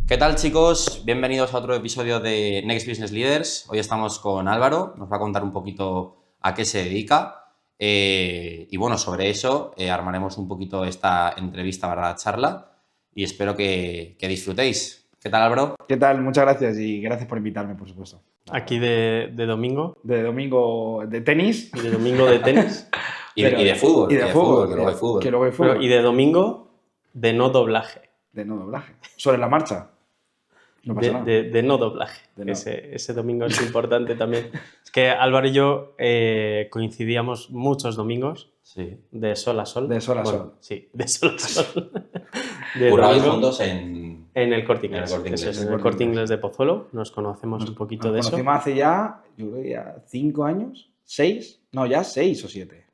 ¿Qué tal, chicos? Bienvenidos a otro episodio de Next Business Leaders. Hoy estamos con Álvaro, nos va a contar un poquito a qué se dedica. Y bueno, sobre eso armaremos un poquito esta entrevista para la charla y espero que disfrutéis. ¿Qué tal, Álvaro? ¿Qué tal? Muchas gracias y gracias por invitarme, por supuesto. Aquí de domingo. De domingo de tenis. Y de domingo de tenis. Y de fútbol. Y de fútbol, que luego hay fútbol. Que luego hay fútbol. Pero, y de domingo de no doblaje. De no doblaje. Sobre la marcha. No pasa nada. De no doblaje. De no. Ese domingo es importante también. Es que Álvaro y yo coincidíamos muchos domingos. Sí. De sol a sol. De sol a sol. Sí, de sol a sol. Currabais juntos en el Corte Inglés. En el Corte Inglés. Eso es, en el Corte Inglés de Pozuelo. Nos conocemos un poquito de eso. Nos conocimos hace ya, yo creo que ya 5 años, 6, no, ya 6 o 7.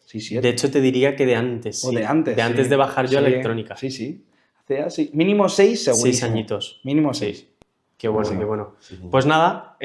Sí, 7. De hecho, te diría que de antes. Sí. O de antes. De antes de bajar yo a electrónica. Sí, sí. Hace ya, sí. Mínimo 6 seguro. 6 añitos. Mínimo 6. Sí. Qué bueno, Sí. qué bueno. Sí. Pues nada,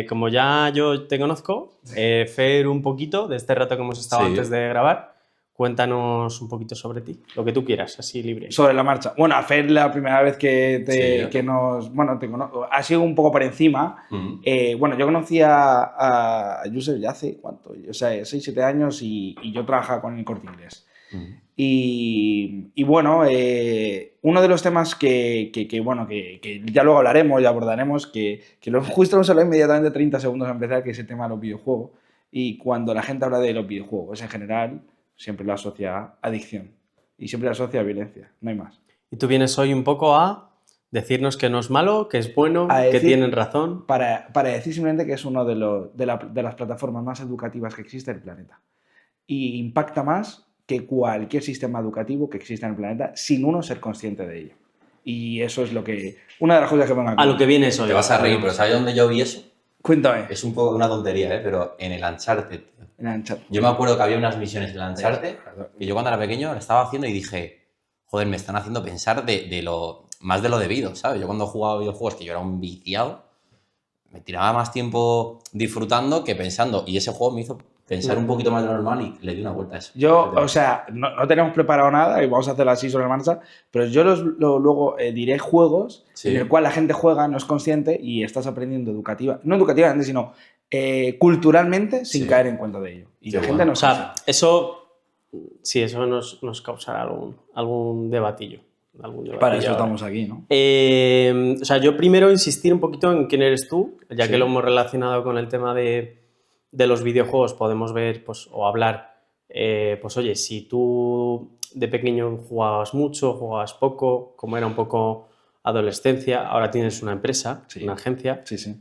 como ya yo te conozco, Fer, un poquito de este rato que hemos estado Sí. antes de grabar, cuéntanos un poquito sobre ti, lo que tú quieras, así libre. Sobre la marcha. Bueno, a Fer la primera vez Sí. que nos... Bueno, te conozco. Ha sido un poco por encima. Mm. Bueno, yo conocí a Josep ya hace, ¿cuánto? O sea, 6-7 años y yo trabajaba con el Corte Inglés. Mm. Y bueno, uno de los temas que ya luego hablaremos y abordaremos, justo hemos hablado inmediatamente 30 segundos a empezar, que es el tema de los videojuegos. Y cuando la gente habla de los videojuegos, en general, siempre lo asocia a adicción. Y siempre lo asocia a violencia, no hay más. Y tú vienes hoy un poco a decirnos que no es malo, que es bueno, A que decir- tienen razón. Para decir simplemente que es una de las plataformas más educativas que existe en el planeta. Y impacta más que cualquier sistema educativo que exista en el planeta sin uno ser consciente de ello. Y eso es una de las cosas que vengo A lo que vienes hoy. Te vas a reír, pero ¿sabes dónde yo vi eso? Cuéntame. Es un poco una tontería, pero en el Uncharted, tío. En el chat. Yo me acuerdo que había unas misiones en el Uncharted que yo cuando era pequeño la estaba haciendo y dije, joder, me están haciendo pensar más de lo debido, ¿sabes? Yo cuando jugaba videojuegos, que yo era un viciado, me tiraba más tiempo disfrutando que pensando. Y ese juego me hizo pensar un poquito más de lo normal y le di una vuelta a eso. Yo, o sea, no tenemos preparado nada y vamos a hacerlo así sobre la marcha, pero yo luego diré juegos Sí. en el cual la gente juega, no es consciente y estás aprendiendo no educativamente, sino culturalmente sin Sí. caer en cuenta de ello. Y Qué la gente bueno. no O sea, eso nos causará algún debatillo. para eso ahora. estamos aquí, ¿no? O sea, yo primero insistir un poquito en quién eres tú, ya Sí. que lo hemos relacionado con el tema de los videojuegos, podemos ver pues, o hablar, pues oye, si tú de pequeño jugabas mucho, jugabas poco, como era un poco adolescencia, ahora tienes una empresa, Sí. una agencia, Sí, sí.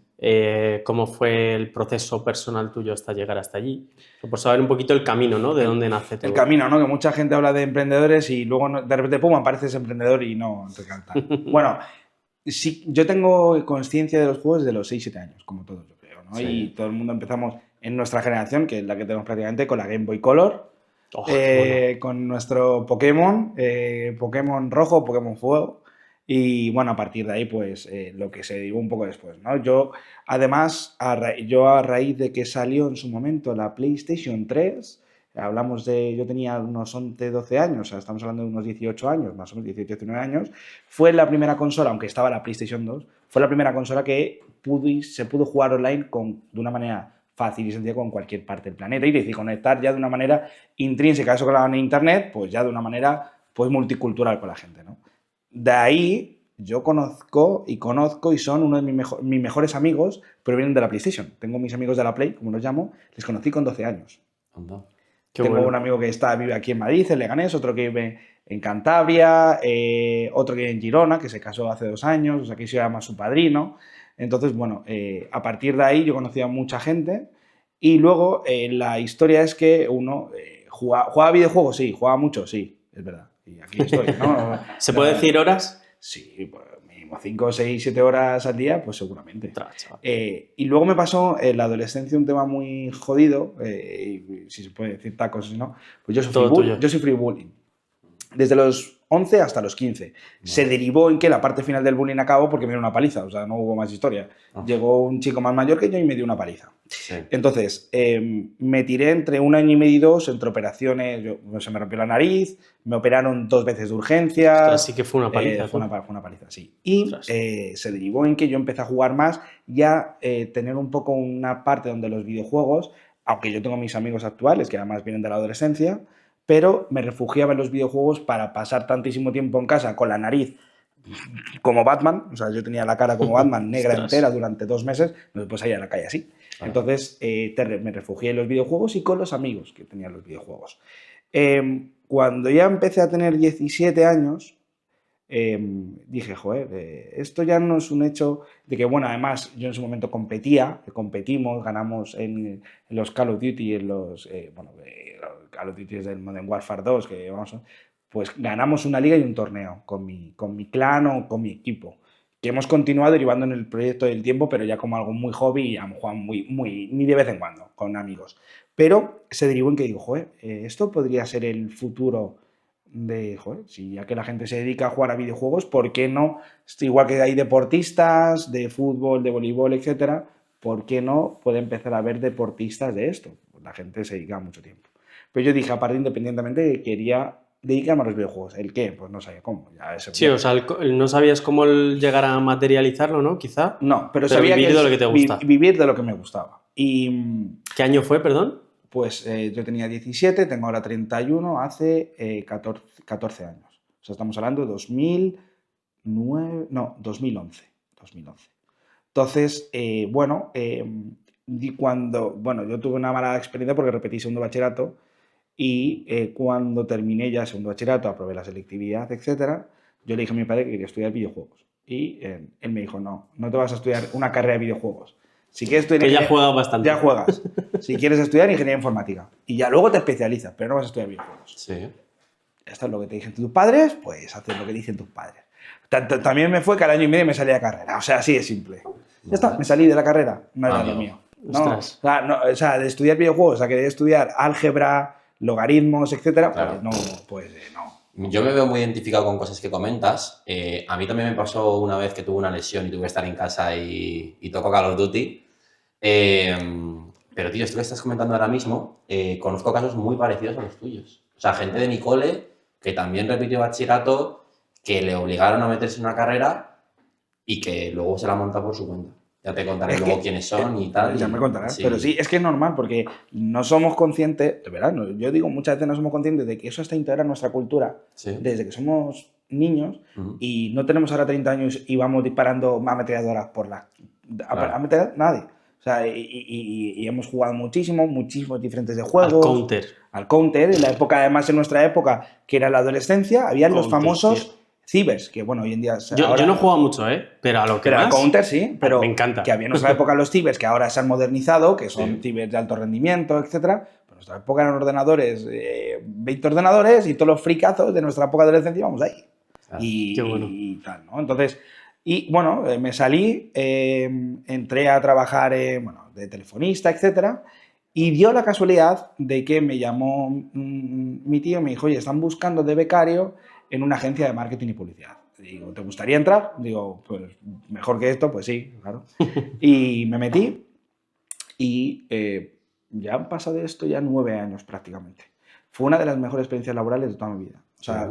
cómo fue el proceso personal tuyo hasta llegar hasta allí, por saber un poquito el camino, ¿no? De dónde nace todo. El camino, ¿no? Que mucha gente habla de emprendedores y luego de repente, pum, apareces emprendedor y no te canta. Bueno, sí, yo tengo conciencia de los juegos desde los 6-7 años, como todos, yo creo, ¿no? Sí. Y todo el mundo empezamos en nuestra generación, que es la que tenemos prácticamente, con la Game Boy Color, Oh, qué bueno. con nuestro Pokémon, Pokémon Rojo, Pokémon Fuego. Y bueno, a partir de ahí, pues lo que se derivó un poco después, ¿no? Yo, además, a raíz de que salió en su momento la PlayStation 3, yo tenía unos 11, 12 años, o sea, estamos hablando de unos 18 años, más o menos 18, 19 años, fue la primera consola, aunque estaba la PlayStation 2, fue la primera consola que se pudo jugar online de una manera fácil y sencilla con cualquier parte del planeta y decir, conectar ya de una manera intrínseca, eso que hablaban en internet, pues ya de una manera pues multicultural con la gente, ¿no? De ahí yo conozco y son uno de mis mejores amigos, pero vienen de la PlayStation. Tengo mis amigos de la Play, como los llamo, les conocí con 12 años. Anda. Qué Tengo bueno. un amigo que vive aquí en Madrid, en Leganés, otro que vive en Cantabria, otro que vive en Girona, que se casó hace 2 años, o sea, que se llama su padrino. Entonces, bueno, a partir de ahí yo conocí a mucha gente y luego la historia es que uno jugaba videojuegos, sí, jugaba mucho, sí, es verdad. Y aquí estoy, ¿no? ¿Se puede decir horas? Sí, pues mínimo 5, 6, 7 horas al día, pues seguramente. Ostras, chaval. Y luego me pasó en la adolescencia un tema muy jodido, y si se puede decir tacos, ¿no? Pues yo Todo tuyo. sufrí bullying. Desde los 11 hasta los 15. Se derivó en que la parte final del bullying acabó porque me dio una paliza, o sea, no hubo más historia. Llegó un chico más mayor que yo y me dio una paliza. Sí. Entonces, me tiré entre 1 año y medio y 2 entre operaciones. Se me rompió la nariz, me operaron 2 veces de urgencias. Así que fue una paliza. Fue una paliza, sí. Y se derivó en que yo empecé a jugar más y a tener un poco una parte donde los videojuegos, aunque yo tengo mis amigos actuales que además vienen de la adolescencia, pero me refugiaba en los videojuegos para pasar tantísimo tiempo en casa con la nariz como Batman, o sea, yo tenía la cara como Batman negra entera durante 2 meses, no después salir a la calle así. Entonces me refugié en los videojuegos y con los amigos que tenían los videojuegos. Cuando ya empecé a tener 17 años, dije, joder, esto ya no es un hecho de que, bueno, además yo en su momento competimos, ganamos en los Call of Duty, en los Call of Duty del Modern Warfare 2, que vamos a... Pues ganamos una liga y un torneo con mi clan o con mi equipo, que hemos continuado derivando en el proyecto del tiempo, pero ya como algo muy hobby y hemos jugado ni de vez en cuando con amigos. Pero se derivó en que digo, joder, esto podría ser el futuro de, joder, si ya que la gente se dedica a jugar a videojuegos, ¿por qué no? Igual que hay deportistas de fútbol, de voleibol, etcétera, ¿por qué no puede empezar a haber deportistas de esto? La gente se dedica mucho tiempo. Pero yo dije, aparte, independientemente, que quería dedicarme a los videojuegos. ¿El qué? Pues no sabía cómo. Sí, o sea, no sabías cómo llegar a materializarlo, ¿no? Quizá. No, pero sabía vivir que de lo que te gusta. Vivir de lo que me gustaba. Y, ¿qué año fue, perdón? Pues yo tenía 17, tengo ahora 31, hace 14 años. O sea, estamos hablando de 2011. Entonces, yo tuve una mala experiencia porque repetí segundo bachillerato. Y cuando terminé ya segundo bachillerato, aprobé la selectividad, etcétera, yo le dije a mi padre que quería estudiar videojuegos. Y él me dijo, no te vas a estudiar una carrera de videojuegos. Si quieres estudiar que ya has jugado bastante. Ya juegas. Si quieres estudiar ingeniería informática. Y ya luego te especializas, pero no vas a estudiar videojuegos. Sí. Esto es lo que te dicen tus padres, pues haces lo que dicen tus padres. También me fue que al año y medio me salí de carrera. O sea, así de simple. Ya está, me salí de la carrera. No era lo mío. No, o sea, de estudiar videojuegos, o sea, querer estudiar álgebra, logaritmos, etcétera, claro. pues no. Yo me veo muy identificado con cosas que comentas. A mí también me pasó una vez que tuve una lesión y tuve que estar en casa y tocó Call of Duty. Pero, tío, esto que estás comentando ahora mismo, conozco casos muy parecidos a los tuyos. O sea, gente de mi cole que también repitió bachillerato, que le obligaron a meterse en una carrera y que luego se la monta por su cuenta. Ya te contaré luego quiénes son y tal. Ya me contarás. Sí. Pero sí, es que es normal porque no somos conscientes, de verdad, yo digo muchas veces no somos conscientes de que eso está integrado en nuestra cultura desde que somos niños y no tenemos ahora 30 años y vamos disparando ametralladoras por la... Claro. Nadie. O sea, y hemos jugado muchísimos diferentes de juegos. Al Counter. En la época, además en nuestra época, que era la adolescencia, habían los famosos... Cibers, que bueno, hoy en día... Yo no he jugado mucho, pero a lo que más... Pero Counter sí, pero me encanta. Que había en nuestra época los cibers, que ahora se han modernizado, que son cibers de alto rendimiento, etcétera. Pero en nuestra época eran ordenadores, 20 ordenadores y todos los fricazos de nuestra época de adolescencia íbamos ahí. Qué bueno. Y tal, ¿no? Entonces, me salí, entré a trabajar de telefonista, etcétera, y dio la casualidad de que me llamó mi tío y me dijo, oye, están buscando de becario en una agencia de marketing y publicidad. Digo, ¿te gustaría entrar? Digo, pues mejor que esto, pues sí, claro. Y me metí y ya han pasado de esto ya 9 años prácticamente. Fue una de las mejores experiencias laborales de toda mi vida. O sea,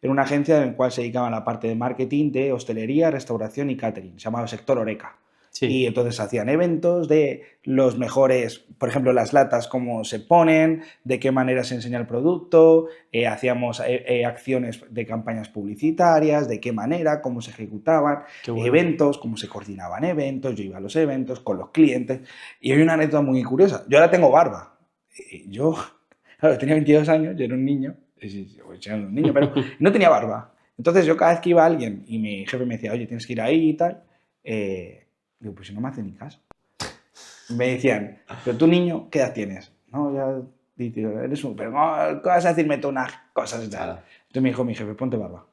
era una agencia en la cual se dedicaba a la parte de marketing de hostelería, restauración y catering. Se llamaba Sector Oreca. Sí. Y entonces hacían eventos de los mejores, por ejemplo, las latas, cómo se ponen, de qué manera se enseña el producto, hacíamos acciones de campañas publicitarias, de qué manera, cómo se ejecutaban, eventos, cómo se coordinaban eventos, yo iba a los eventos con los clientes. Y hay una anécdota muy curiosa, yo ahora tengo barba. Claro, tenía 22 años, yo era un niño, pero no tenía barba. Entonces yo cada vez que iba a alguien y mi jefe me decía, oye, tienes que ir ahí y tal, digo, pues si no me hace ni caso. Me decían, pero tú, niño, ¿qué edad tienes? No, ya, digo, eres un... Pero no, ¿qué vas a decirme tú unas cosas y tal? Claro. Entonces me dijo mi jefe, ponte barba.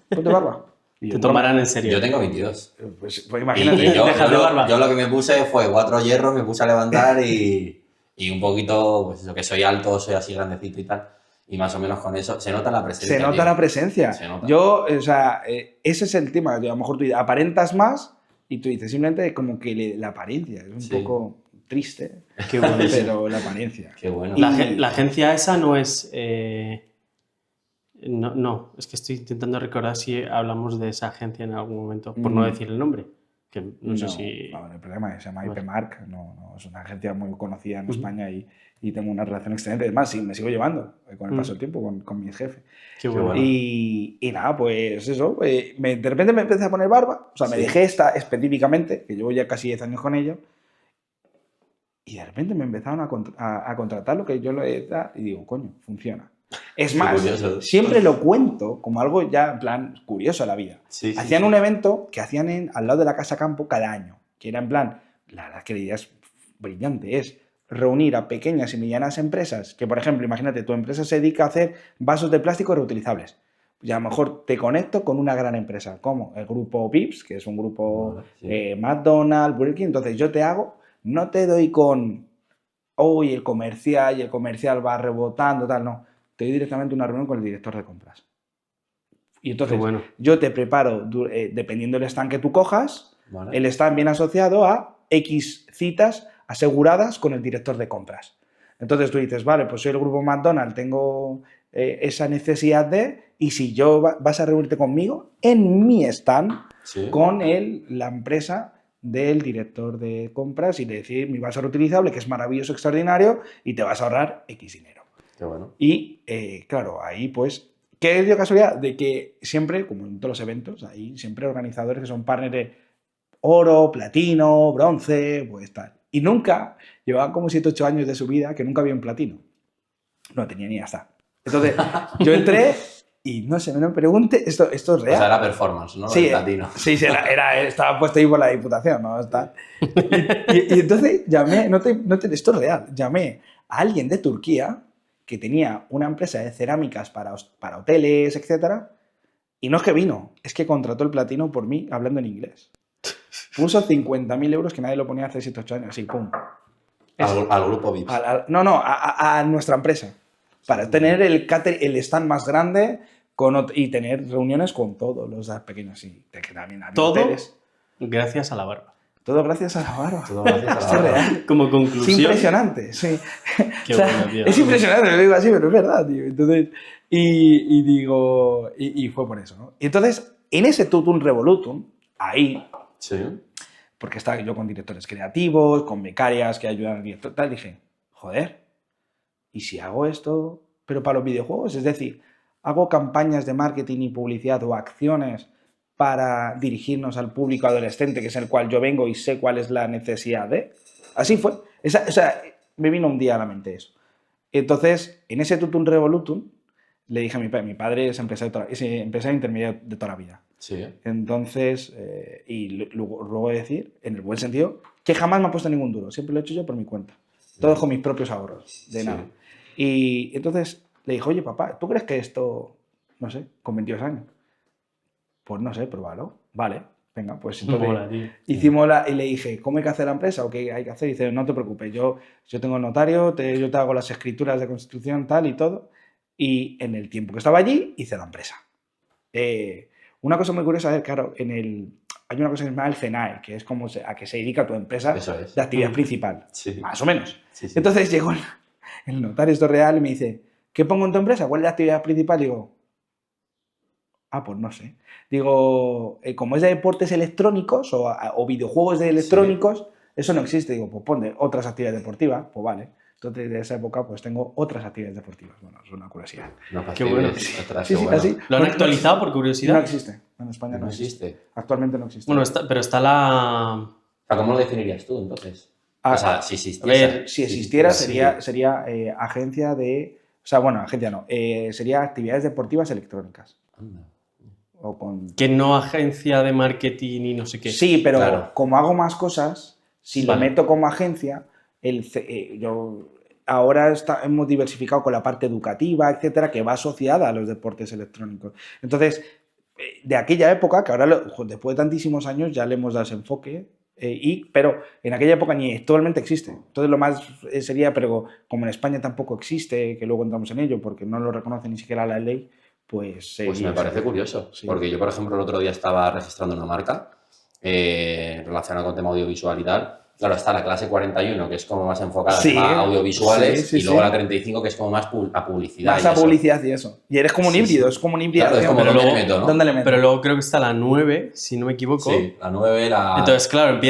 Ponte barba. Y te tomarán en serio. Yo tengo 22. Pues imagínate. Y yo lo que me puse fue 4 hierros, me puse a levantar y un poquito, pues eso, que soy alto, soy así grandecito y tal. Y más o menos con eso se nota la presencia. Se nota tío. la presencia. Se nota. Yo, o sea, ese es el tema. A lo mejor tú aparentas más y tú dices simplemente como que la apariencia. Es un Sí. poco triste, Qué bueno. pero la apariencia. Qué bueno. La agencia esa no es... No, es que estoy intentando recordar si hablamos de esa agencia en algún momento, por no decir el nombre. Que no sé si... No, el problema es que se llama Vale. IPMark, no, es una agencia muy conocida en España y tengo una relación excelente. Es más, sí, me sigo llevando con el paso del tiempo con mi jefe. Qué bueno. Y nada, pues eso, de repente me empecé a poner barba, o sea, me Sí. dejé esta específicamente, que llevo ya casi 10 años con ella, y de repente me empezaron a contratar lo que yo lo he dado y digo, coño, funciona. Es Qué más, curioso. siempre lo cuento como algo ya en plan curioso a la vida. Sí, sí, Hacían sí. un evento que hacían al lado de la Casa Campo cada año, que era en plan, la verdad es que la idea es brillante, es reunir a pequeñas y medianas empresas, que por ejemplo, imagínate, tu empresa se dedica a hacer vasos de plástico reutilizables. Y a lo mejor te conecto con una gran empresa, como el grupo Vips, que es un grupo Vale, sí. McDonald's, Burger King. Entonces yo te hago, no te doy con, y el comercial va rebotando, tal, no. Te doy directamente una reunión con el director de compras. Y entonces Qué bueno. yo te preparo, dependiendo del stand que tú cojas, Vale. el stand viene asociado a X citas aseguradas con el director de compras. Entonces tú dices, vale, pues soy el grupo McDonald's, tengo esa necesidad y si vas a reunirte conmigo en mi stand Sí. con la empresa del director de compras y decir mi vaso reutilizable, que es maravilloso, extraordinario, y te vas a ahorrar X dinero. Qué bueno. Y claro, ahí pues, ¿qué dio casualidad? De que siempre, como en todos los eventos, hay siempre organizadores que son partners de oro, platino, bronce, pues tal. Y nunca, llevaban como 7 o 8 años de su vida que nunca había un platino. No tenía ni hasta. Entonces, yo entré y no sé, no me pregunte, esto es O real. sea, era performance, ¿no? Sí, El platino. sí, estaba puesto ahí por la Diputación, ¿no? Y entonces llamé, esto es real, llamé a alguien de Turquía que tenía una empresa de cerámicas para hoteles, etcétera, y no es que vino, es que contrató el platino por mí hablando en inglés. Puso 50.000 euros que nadie lo ponía hace 7 o 8 años, así, pum. Al grupo Vips. A nuestra empresa, para tener el stand más grande y tener reuniones con todos los pequeños y que también había Todo hoteles. gracias a la barba. Todo gracias a la barba. Todo gracias a la Esto es barba. real. Como Es conclusión. impresionante, sí. Qué bueno, tío. Es impresionante, lo digo así, pero es verdad, tío. Entonces, y digo, y fue por eso, ¿no? Y entonces, en ese Tutum Revolutum, ahí, Sí. porque estaba yo con directores creativos, con becarias que ayudan al director, tal, dije, joder, ¿y si hago esto, pero para los videojuegos? Es decir, hago campañas de marketing y publicidad o acciones para dirigirnos al público adolescente, que es el cual yo vengo y sé cuál es la necesidad de. Así fue. O sea, me vino un día a la mente eso. Entonces, en ese Tutum Revolutum, le dije a mi padre es empresario intermedio de toda la vida. Sí. Entonces, y luego de decir, en el buen sentido, que jamás me ha puesto ningún duro. Siempre lo he hecho yo por mi cuenta. Todo con mis propios ahorros, de Sí. nada. Y entonces le dije, oye, papá, ¿tú crees que esto, no sé, con 22 años? Pues no sé, pruébalo. Vale, venga, pues entonces Mola, tío. hicimos y le dije, ¿cómo hay que hacer la empresa o qué hay que hacer? Y dice, no te preocupes, yo tengo el notario, yo te hago las escrituras de constitución, tal y todo. Y en el tiempo que estaba allí, hice la empresa. Una cosa muy curiosa es, claro, hay una cosa que se llama el CENAE, que es como a que se dedica tu empresa Eso es. de actividad principal, Sí. más o menos. Sí, sí. Entonces llegó el notario, esto es real, y me dice, ¿qué pongo en tu empresa? ¿Cuál es la actividad principal? Digo, pues no sé. Digo, como es de deportes electrónicos o videojuegos de electrónicos, eso no existe. Digo, pues pon otras actividades deportivas, pues vale. Entonces, de esa época, pues tengo otras actividades deportivas. Bueno, es una curiosidad. No, Qué bueno. Atrás, Sí, qué sí, bueno. así. ¿Lo han No- actualizado por curiosidad? No existe. En España no, No existe. existe. Actualmente no existe. Bueno, pero está la... O sea, ¿cómo lo definirías tú, entonces? Ah, o sea, si existiera. a ver, si existiera, sí. sería agencia de... O sea, bueno, agencia no. Sería actividades deportivas electrónicas. Anda. O con... Que no agencia de marketing y no sé qué. Sí, pero Claro. como hago más cosas, si Vale. lo meto como agencia, ahora hemos diversificado con la parte educativa, etcétera, que va asociada a los deportes electrónicos. Entonces, de aquella época, que ahora después de tantísimos años ya le hemos dado ese enfoque, Pero en aquella época ni actualmente existe. Entonces lo más sería, pero como en España tampoco existe, que luego entramos en ello porque no lo reconoce ni siquiera la ley, pues... Pues me parece curioso, sí. porque yo, por ejemplo, el otro día estaba registrando una marca relacionada con tema audiovisual y tal. Claro, está la clase 41, que es como más enfocada Sí, a temas audiovisuales, sí, y luego sí. la 35, que es como más a publicidad. Más y a eso. publicidad y eso. Y eres como un Sí, híbrido, sí. es como un híbrido. Claro, es como Pero ¿dónde luego- le meto, no? ¿Dónde le meto? Pero luego creo que está la 9, si no me equivoco. Sí, la 9, la... Entonces, claro, Sí.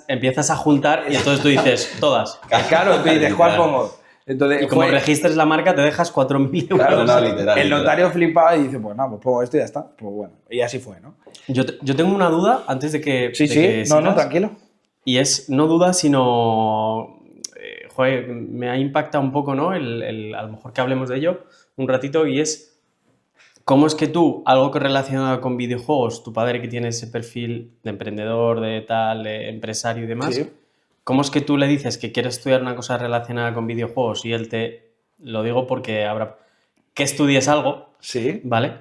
empiezas a juntar y entonces tú dices todas. Claro, tú dices, ¿cuál Literal. pongo? Entonces, Y como registres la marca, te dejas 4.000 euros. claro, No, literal, el literal. notario flipaba y dice, pues nada, pues pongo esto y ya está. Pues bueno, y así fue, ¿no? Yo tengo una duda antes de que. Sí, de sí, que no, sigas. tranquilo. Y es, no duda, sino. Joder, me ha impactado un poco, ¿no? A lo mejor que hablemos de ello un ratito, y es. ¿Cómo es que tú, algo que relacionado con videojuegos, tu padre que tiene ese perfil de emprendedor, de tal, de empresario y demás, Sí. cómo es que tú le dices que quieres estudiar una cosa relacionada con videojuegos y él te. Lo digo porque habrá. Que estudies algo, Sí. ¿vale?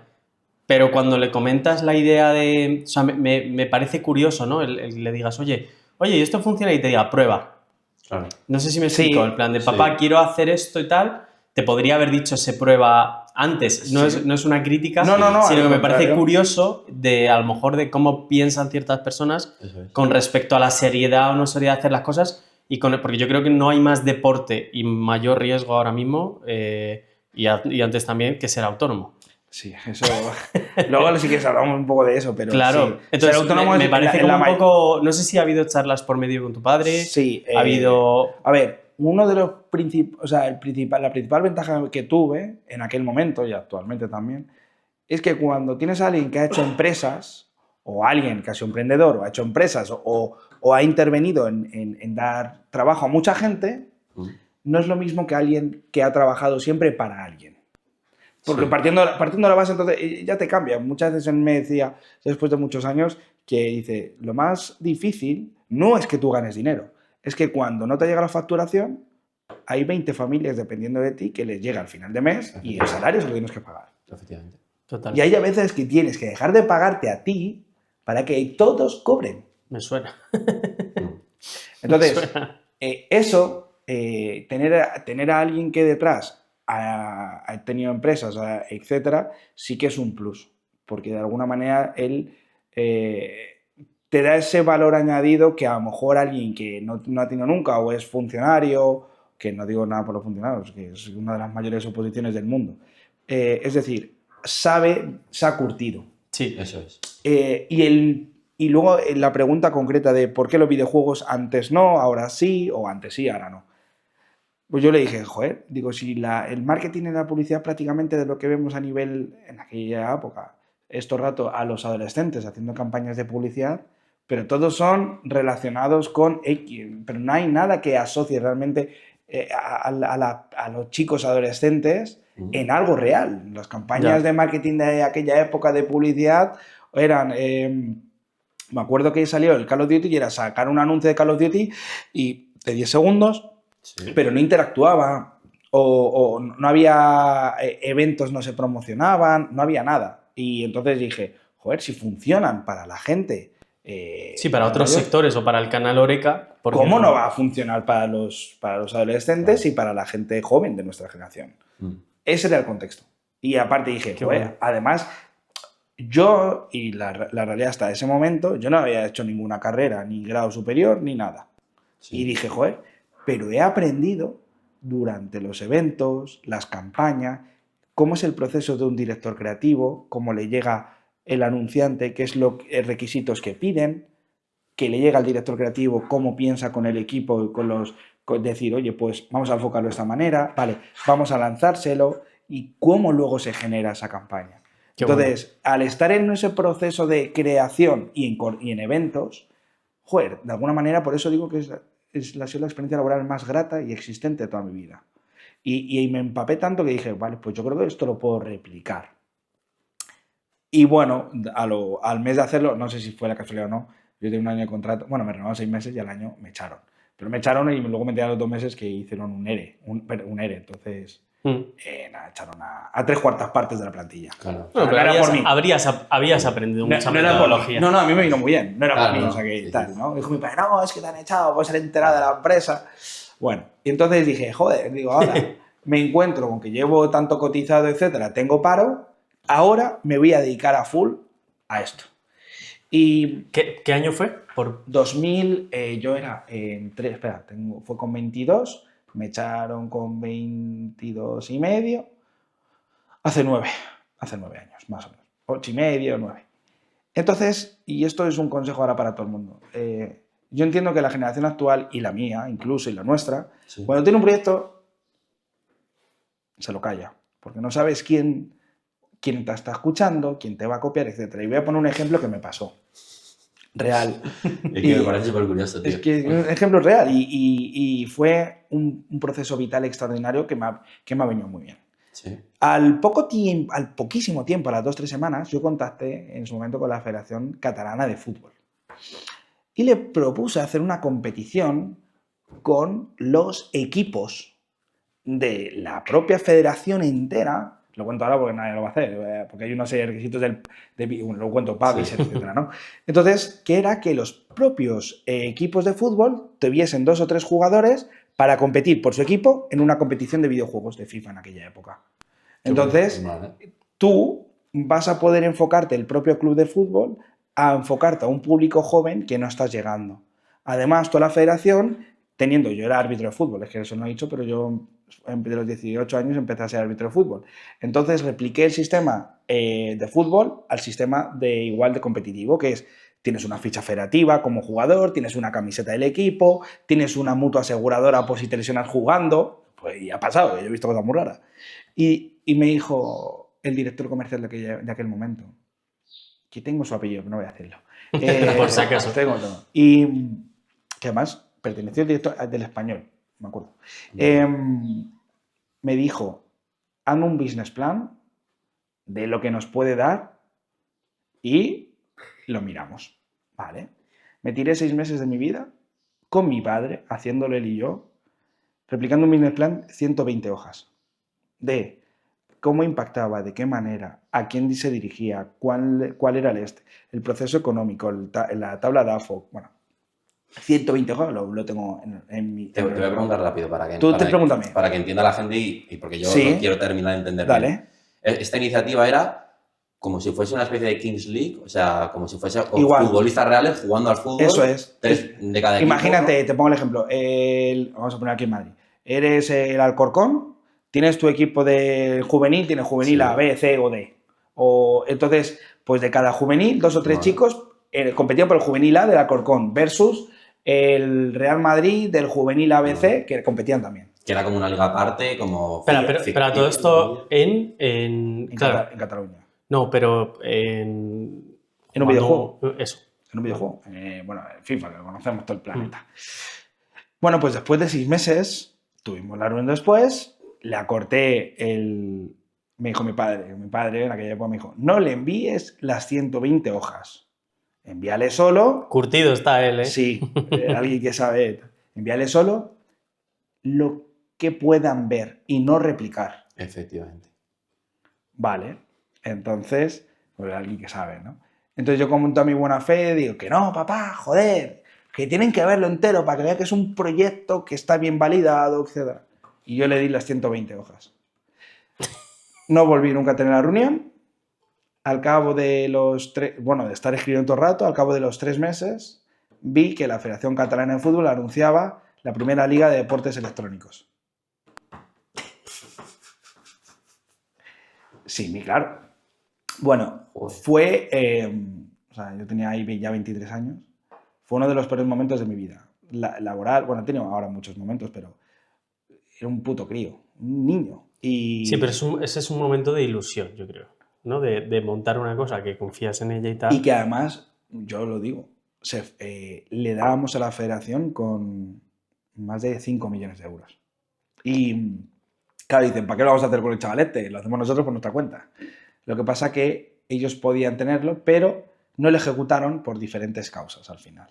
Pero cuando le comentas la idea de... O sea, me parece curioso, ¿no? El le digas, oye, y esto funciona y te diga, prueba. Claro. No sé si me Sí, explico. En plan de, sí. papá, quiero hacer esto y tal. Te podría haber dicho se prueba antes. No, Sí. no es una crítica, No, sino al que me parece contrario. curioso de, a lo mejor, de cómo piensan ciertas personas Eso es. con respecto a la seriedad o no seriedad de hacer las cosas. Porque yo creo que no hay más deporte y mayor riesgo ahora mismo, y antes también, que ser autónomo. Sí, eso. Luego, si quieres, hablamos un poco de eso, pero. Claro, sí. entonces Ser autónomo me es parece en la como un poco. No sé si ha habido charlas por medio con tu padre. Sí. Ha habido. A ver, uno de los o sea, la principal ventaja que tuve en aquel momento y actualmente también es que cuando tienes a alguien que ha hecho empresas, o alguien que ha sido emprendedor, o ha hecho empresas, o ha intervenido en dar trabajo a mucha gente, no es lo mismo que alguien que ha trabajado siempre para alguien. Porque Sí. partiendo de la base, entonces ya te cambia. Muchas veces él me decía, después de muchos años, que dice, lo más difícil no es que tú ganes dinero, es que cuando no te llega la facturación, hay 20 familias dependiendo de ti que les llega al final de mes y el salario se lo tienes que pagar. Efectivamente. Total. Y hay a veces que tienes que dejar de pagarte a ti para que todos cobren. Me suena. Entonces, tener a alguien que detrás ha tenido empresas, etcétera, sí que es un plus, porque de alguna manera él te da ese valor añadido que a lo mejor alguien que no ha tenido nunca o es funcionario, que no digo nada por los funcionarios, que es una de las mayores oposiciones del mundo, es decir, se ha curtido. Sí. Eso es. Y luego la pregunta concreta de por qué los videojuegos antes no, ahora sí, o antes sí, ahora no. Pues yo le dije, joder, digo, si el marketing y la publicidad prácticamente de lo que vemos a nivel, en aquella época, estos rato a los adolescentes haciendo campañas de publicidad, pero todos son relacionados con X, pero no hay nada que asocie realmente a los chicos adolescentes en algo real. Las campañas de marketing de aquella época de publicidad eran... me acuerdo que salió el Call of Duty y era sacar un anuncio de Call of Duty y de 10 segundos, Sí. pero no interactuaba o no había eventos, no se promocionaban, no había nada. Y entonces dije, joder, si funcionan para la gente... Sí, para otros sectores o para el canal Oreca. ¿Cómo no va a funcionar para los adolescentes y para la gente joven de nuestra generación? Ese era el contexto. Y aparte dije, Qué joder, bueno. además... Yo, y la realidad hasta ese momento, yo no había hecho ninguna carrera, ni grado superior, ni nada. Sí. Y dije, joder, pero he aprendido durante los eventos, las campañas, cómo es el proceso de un director creativo, cómo le llega el anunciante, qué es los requisitos que piden, que le llega al director creativo, cómo piensa con el equipo, decir, oye, pues vamos a enfocarlo de esta manera, vale, vamos a lanzárselo, y cómo luego se genera esa campaña. Qué Entonces, al estar en ese proceso de creación y en eventos, joder, de alguna manera, por eso digo que ha sido la experiencia laboral más grata y existente de toda mi vida. Y me empapé tanto que dije, vale, pues yo creo que esto lo puedo replicar. Y bueno, al mes de hacerlo, no sé si fue la casualidad o no, yo tenía un año de contrato, bueno, me renovaron 6 meses y al año me echaron. Pero me echaron y luego me tiraron los 2 meses que hicieron un ERE, entonces... Nada, echaron a 3/4 partes de la plantilla. Claro. Bueno, No pero era por mí. habrías aprendido mucha No era por mí. metodología. No, a mí me vino muy bien. No era Claro, por mí, no. o sea que Sí, tal, sí. ¿no? Dijo mi padre, no, es que te han echado, puedes ser enterado de la empresa. Bueno, y entonces dije, joder, digo, ahora me encuentro con que llevo tanto cotizado, etcétera, tengo paro, ahora me voy a dedicar a full a esto. Y ¿Qué año fue? Por 2000, yo era fue con 22, me echaron con 22 y medio, hace 9 años, más o menos, 8 y medio, 9. Entonces, y esto es un consejo ahora para todo el mundo, yo entiendo que la generación actual, y la mía, incluso, y la nuestra, Sí. cuando tiene un proyecto, se lo calla, porque no sabes quién te está escuchando, quién te va a copiar, etc. Y voy a poner un ejemplo que me pasó. Real. Es que me parece súper curioso, tío. Es que es un ejemplo real y fue un proceso vital extraordinario que me ha venido muy bien. Sí. Al poquísimo tiempo, a las 2-3 semanas, yo contacté en su momento con la Federación Catalana de Fútbol y le propuse hacer una competición con los equipos de la propia federación entera. Lo cuento ahora porque nadie lo va a hacer, porque hay una serie de requisitos lo cuento Pavis, Sí. etcétera, ¿no? Entonces, que era que los propios equipos de fútbol tuviesen 2 o 3 jugadores para competir por su equipo en una competición de videojuegos de FIFA en aquella época. Entonces, Vale. tú vas a poder enfocarte, el propio club de fútbol, a enfocarte a un público joven que no estás llegando. Además, toda la federación, yo era árbitro de fútbol, es que eso no he dicho, pero yo de los 18 años empecé a ser árbitro de fútbol. Entonces repliqué el sistema de fútbol al sistema de competitivo, que es, tienes una ficha federativa como jugador, tienes una camiseta del equipo, tienes una mutua aseguradora por si te lesionas jugando, pues y ha pasado, yo he visto cosas muy raras. Y me dijo el director comercial de aquel momento, que tengo su apellido, no voy a decirlo. Por si acaso. Y que además perteneció al director del Español, me acuerdo. Me dijo, hazme un business plan de lo que nos puede dar y lo miramos. Vale. Me tiré 6 meses de mi vida con mi padre, haciéndolo él y yo, replicando un business plan 120 hojas de cómo impactaba, de qué manera, a quién se dirigía, cuál era el proceso económico, la tabla de AFO, bueno, 120 hojas lo tengo en mi... Te voy a preguntar rápido Pregúntame. Para que entienda la gente y porque yo Sí. lo quiero terminar de entender Dale. bien. Esta iniciativa era como si fuese una especie de Kings League, o sea, como si fuese Igual. futbolistas reales jugando al fútbol. Eso es. 3 de cada equipo. Imagínate, ¿no? te pongo el ejemplo. Vamos a poner aquí en Madrid. Eres el Alcorcón, tienes tu equipo de juvenil, tienes juvenil Sí. A, B, C o D. Entonces, pues de cada juvenil, 2 o 3 Vale. chicos competían por el juvenil A del Alcorcón versus el Real Madrid del juvenil ABC, que competían también. Que era como una liga aparte, como... Pero a todo esto en claro. En Cataluña. No, pero en un videojuego. Eso. En un videojuego. Bueno, en FIFA, que lo conocemos todo el planeta. Bueno, pues después de 6 meses, tuvimos la reunión después, le acorté me dijo mi padre en aquella época me dijo, no le envíes las 120 hojas. Envíale solo... Curtido está él, ¿eh? Sí, alguien que sabe. Envíale solo lo que puedan ver y no replicar. Efectivamente. Vale. Entonces, pues alguien que sabe, ¿no? Entonces yo con toda mi buena fe digo que no, papá, joder, que tienen que verlo entero para que vean que es un proyecto que está bien validado, etc. Y yo le di las 120 hojas. No volví nunca a tener la reunión. Al cabo de de estar escribiendo todo el rato, al cabo de los 3 meses, vi que la Federación Catalana de Fútbol anunciaba la primera liga de deportes electrónicos. Sí, claro. Bueno, fue... yo tenía ahí ya 23 años. Fue uno de los peores momentos de mi vida. Laboral, bueno, he tenido ahora muchos momentos, pero era un puto crío, un niño. Sí, pero ese es un momento de ilusión, yo creo, ¿no? De montar una cosa que confías en ella y tal. Y que además, yo lo digo, le dábamos a la federación con más de 5 millones de euros. Y claro, dicen, ¿para qué lo vamos a hacer con el chavalete? Lo hacemos nosotros por nuestra cuenta. Lo que pasa que ellos podían tenerlo, pero no lo ejecutaron por diferentes causas al final.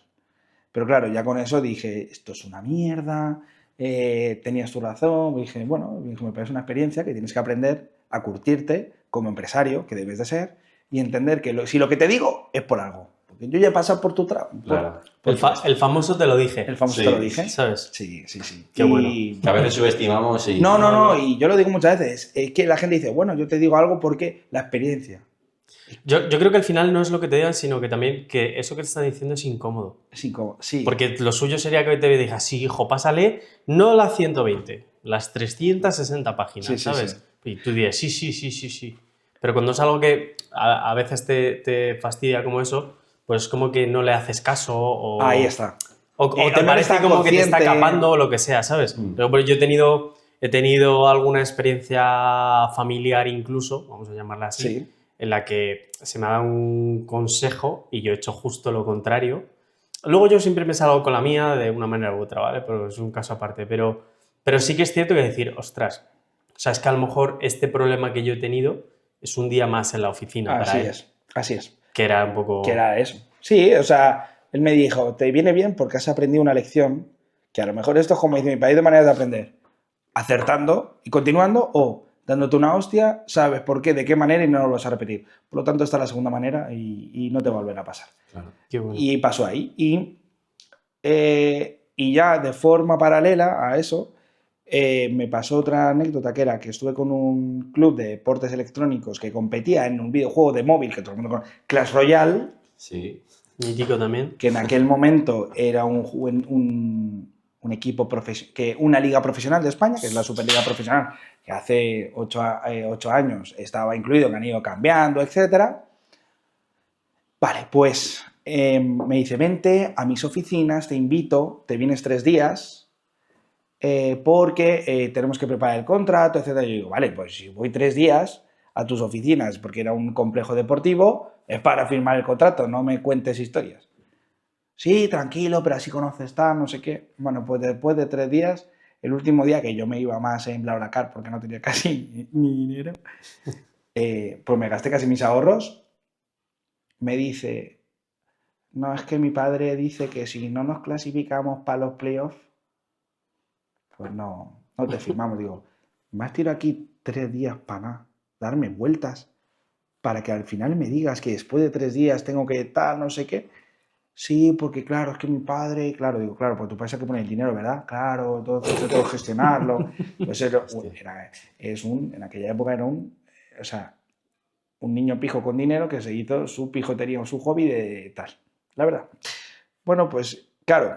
Pero claro, ya con eso dije, esto es una mierda, tenías tu razón. Dije, bueno, me parece una experiencia que tienes que aprender a curtirte como empresario, que debes de ser, y entender que si lo que te digo es por algo. Porque yo ya he pasado por tu trabajo. Claro. El famoso te lo dije. El famoso Sí, te lo dije. ¿Sabes? Sí. Qué bueno. Que a veces subestimamos y... No, y yo lo digo muchas veces. Es que la gente dice, bueno, yo te digo algo porque la experiencia. Yo creo que al final no es lo que te digan, sino que también que eso que te están diciendo es incómodo. Sí. Porque lo suyo sería que te digas, sí, hijo, pásale, no las 120, las 360 páginas, Sí. ¿sabes? Y tú dices, sí. Pero cuando es algo que a veces te fastidia como eso, pues como que no le haces caso o... Ahí está. O te no parece está como que te está consciente. capando o lo que sea, ¿sabes? Pero yo he tenido alguna experiencia familiar incluso, vamos a llamarla así, Sí. en la que se me ha dado un consejo y yo he hecho justo lo contrario. Luego yo siempre me salgo con la mía de una manera u otra, ¿vale? Pero es un caso aparte. Pero sí que es cierto que decir, ostras, o sea, es que a lo mejor este problema que yo he tenido es un día más en la oficina para él. Así es. Que era un poco... Que era eso. Sí, o sea, él me dijo, te viene bien porque has aprendido una lección, que a lo mejor esto es como dice mi país de maneras de aprender. Acertando y continuando o dándote una hostia, sabes por qué, de qué manera y no lo vas a repetir. Por lo tanto, esta es la segunda manera y no te va a volver a pasar. Claro. Qué bueno. Y pasó ahí. Y ya de forma paralela a eso, me pasó otra anécdota que era que estuve con un club de deportes electrónicos que competía en un videojuego de móvil que todo el mundo conoce, Clash Royale. Sí. Mítico también. Que en aquel momento era un equipo profesional, una liga profesional de España, que es la Superliga Profesional, que hace 8 años estaba incluido, que han ido cambiando, etc. Vale, pues me dice, vente a mis oficinas, te invito, te vienes 3 días, porque tenemos que preparar el contrato, etc. Yo digo, vale, pues si voy 3 días a tus oficinas, porque era un complejo deportivo, es para firmar el contrato, no me cuentes historias. Sí, tranquilo, pero así conoces tal, no sé qué. Bueno, pues después de 3 días, el último día que yo me iba más en BlaBlaCar porque no tenía casi ni dinero, pues me gasté casi mis ahorros. Me dice, no, es que mi padre dice que si no nos clasificamos para los playoffs, pues no te firmamos. Digo, me has tirado aquí 3 días para nada, darme vueltas, para que al final me digas que después de 3 días tengo que tal, no sé qué. Sí, porque claro, es que mi padre, claro, digo, claro, pues tu padre es el que pone el dinero, ¿verdad? Claro, entonces yo tengo que gestionarlo. Pues en aquella época era un niño pijo con dinero que se hizo su pijotería o su hobby de tal, la verdad. Bueno, pues claro,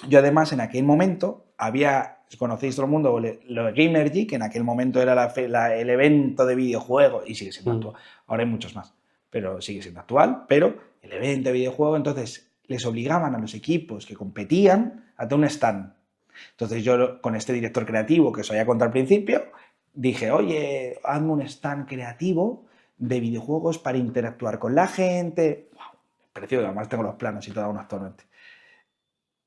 yo además en aquel momento conocéis todo el mundo lo de Gamergy, que en aquel momento era el evento de videojuegos, y sigue siendo actual, ahora hay muchos más, pero sigue siendo actual, pero el evento de videojuegos, entonces les obligaban a los equipos que competían a tener un stand. Entonces yo con este director creativo que os había contado al principio, dije, oye, hazme un stand creativo de videojuegos para interactuar con la gente. Wow, precioso, además tengo los planos y todo aún actualmente.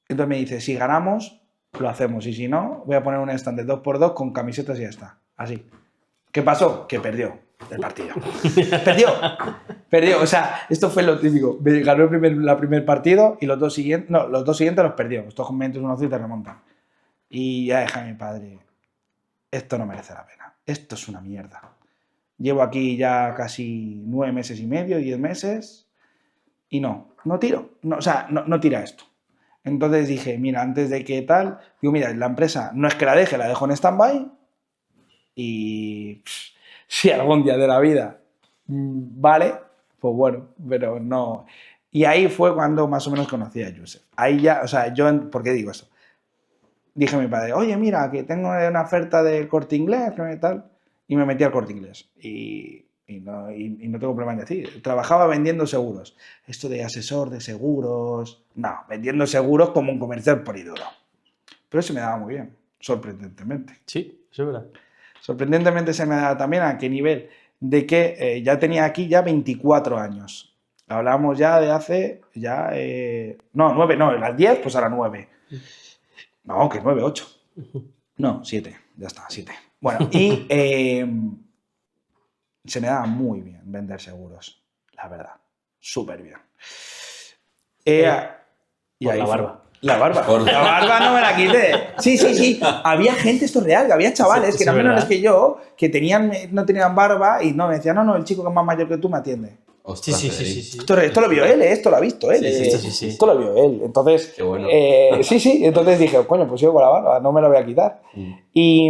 Entonces me dice, si ganamos, lo hacemos, y si no, voy a poner un stand de 2x2 con camisetas y ya está. Así. ¿Qué pasó? Que perdió el partido. Perdió. O sea, esto fue lo típico. Ganó el primer partido y los dos siguientes los perdió. Estos momentos unos y te remontan. Y ya deja a mi padre. Esto no merece la pena. Esto es una mierda. Llevo aquí ya casi 9 meses y medio, 10 meses, y no tiro. No tira esto. Entonces dije, mira, antes de que tal, digo, mira, la empresa no es que la deje, la dejo en stand-by y si algún día de la vida vale, pues bueno, pero no. Y ahí fue cuando más o menos conocí a Joseph. Ahí ya, o sea, ¿por qué digo eso? Dije a mi padre, oye, mira, que tengo una oferta del Corte Inglés, que tal, y me metí al Corte Inglés. Y no tengo problema en decir, trabajaba vendiendo seguros. Esto de asesor de seguros, no, vendiendo seguros como un comercial por y duro. Pero se me daba muy bien, sorprendentemente. Sí, eso es verdad. Sorprendentemente se me daba también a qué nivel, de que ya tenía aquí ya 24 años. Hablamos ya de hace, no, 9, no, las 10, pues ahora 9. No, que 9, 8. No, 7, ya está, 7. Bueno, y se me daba muy bien vender seguros, la verdad, súper bien. Y Por ahí la fue. barba. La barba. Por- La barba no me la quité. Sí. Había gente, esto es real, que había chavales Sí, que eran sí, menores ¿verdad? que yo, que no tenían barba y no, me decían, no, el chico que es más mayor que tú me atiende. Ostras, Sí. Federico. Esto lo vio él, esto lo ha visto él. Sí, Esto sí. Esto lo vio él. Entonces, Qué bueno. sí. Entonces dije, coño, pues yo con la barba, no me la voy a quitar. Y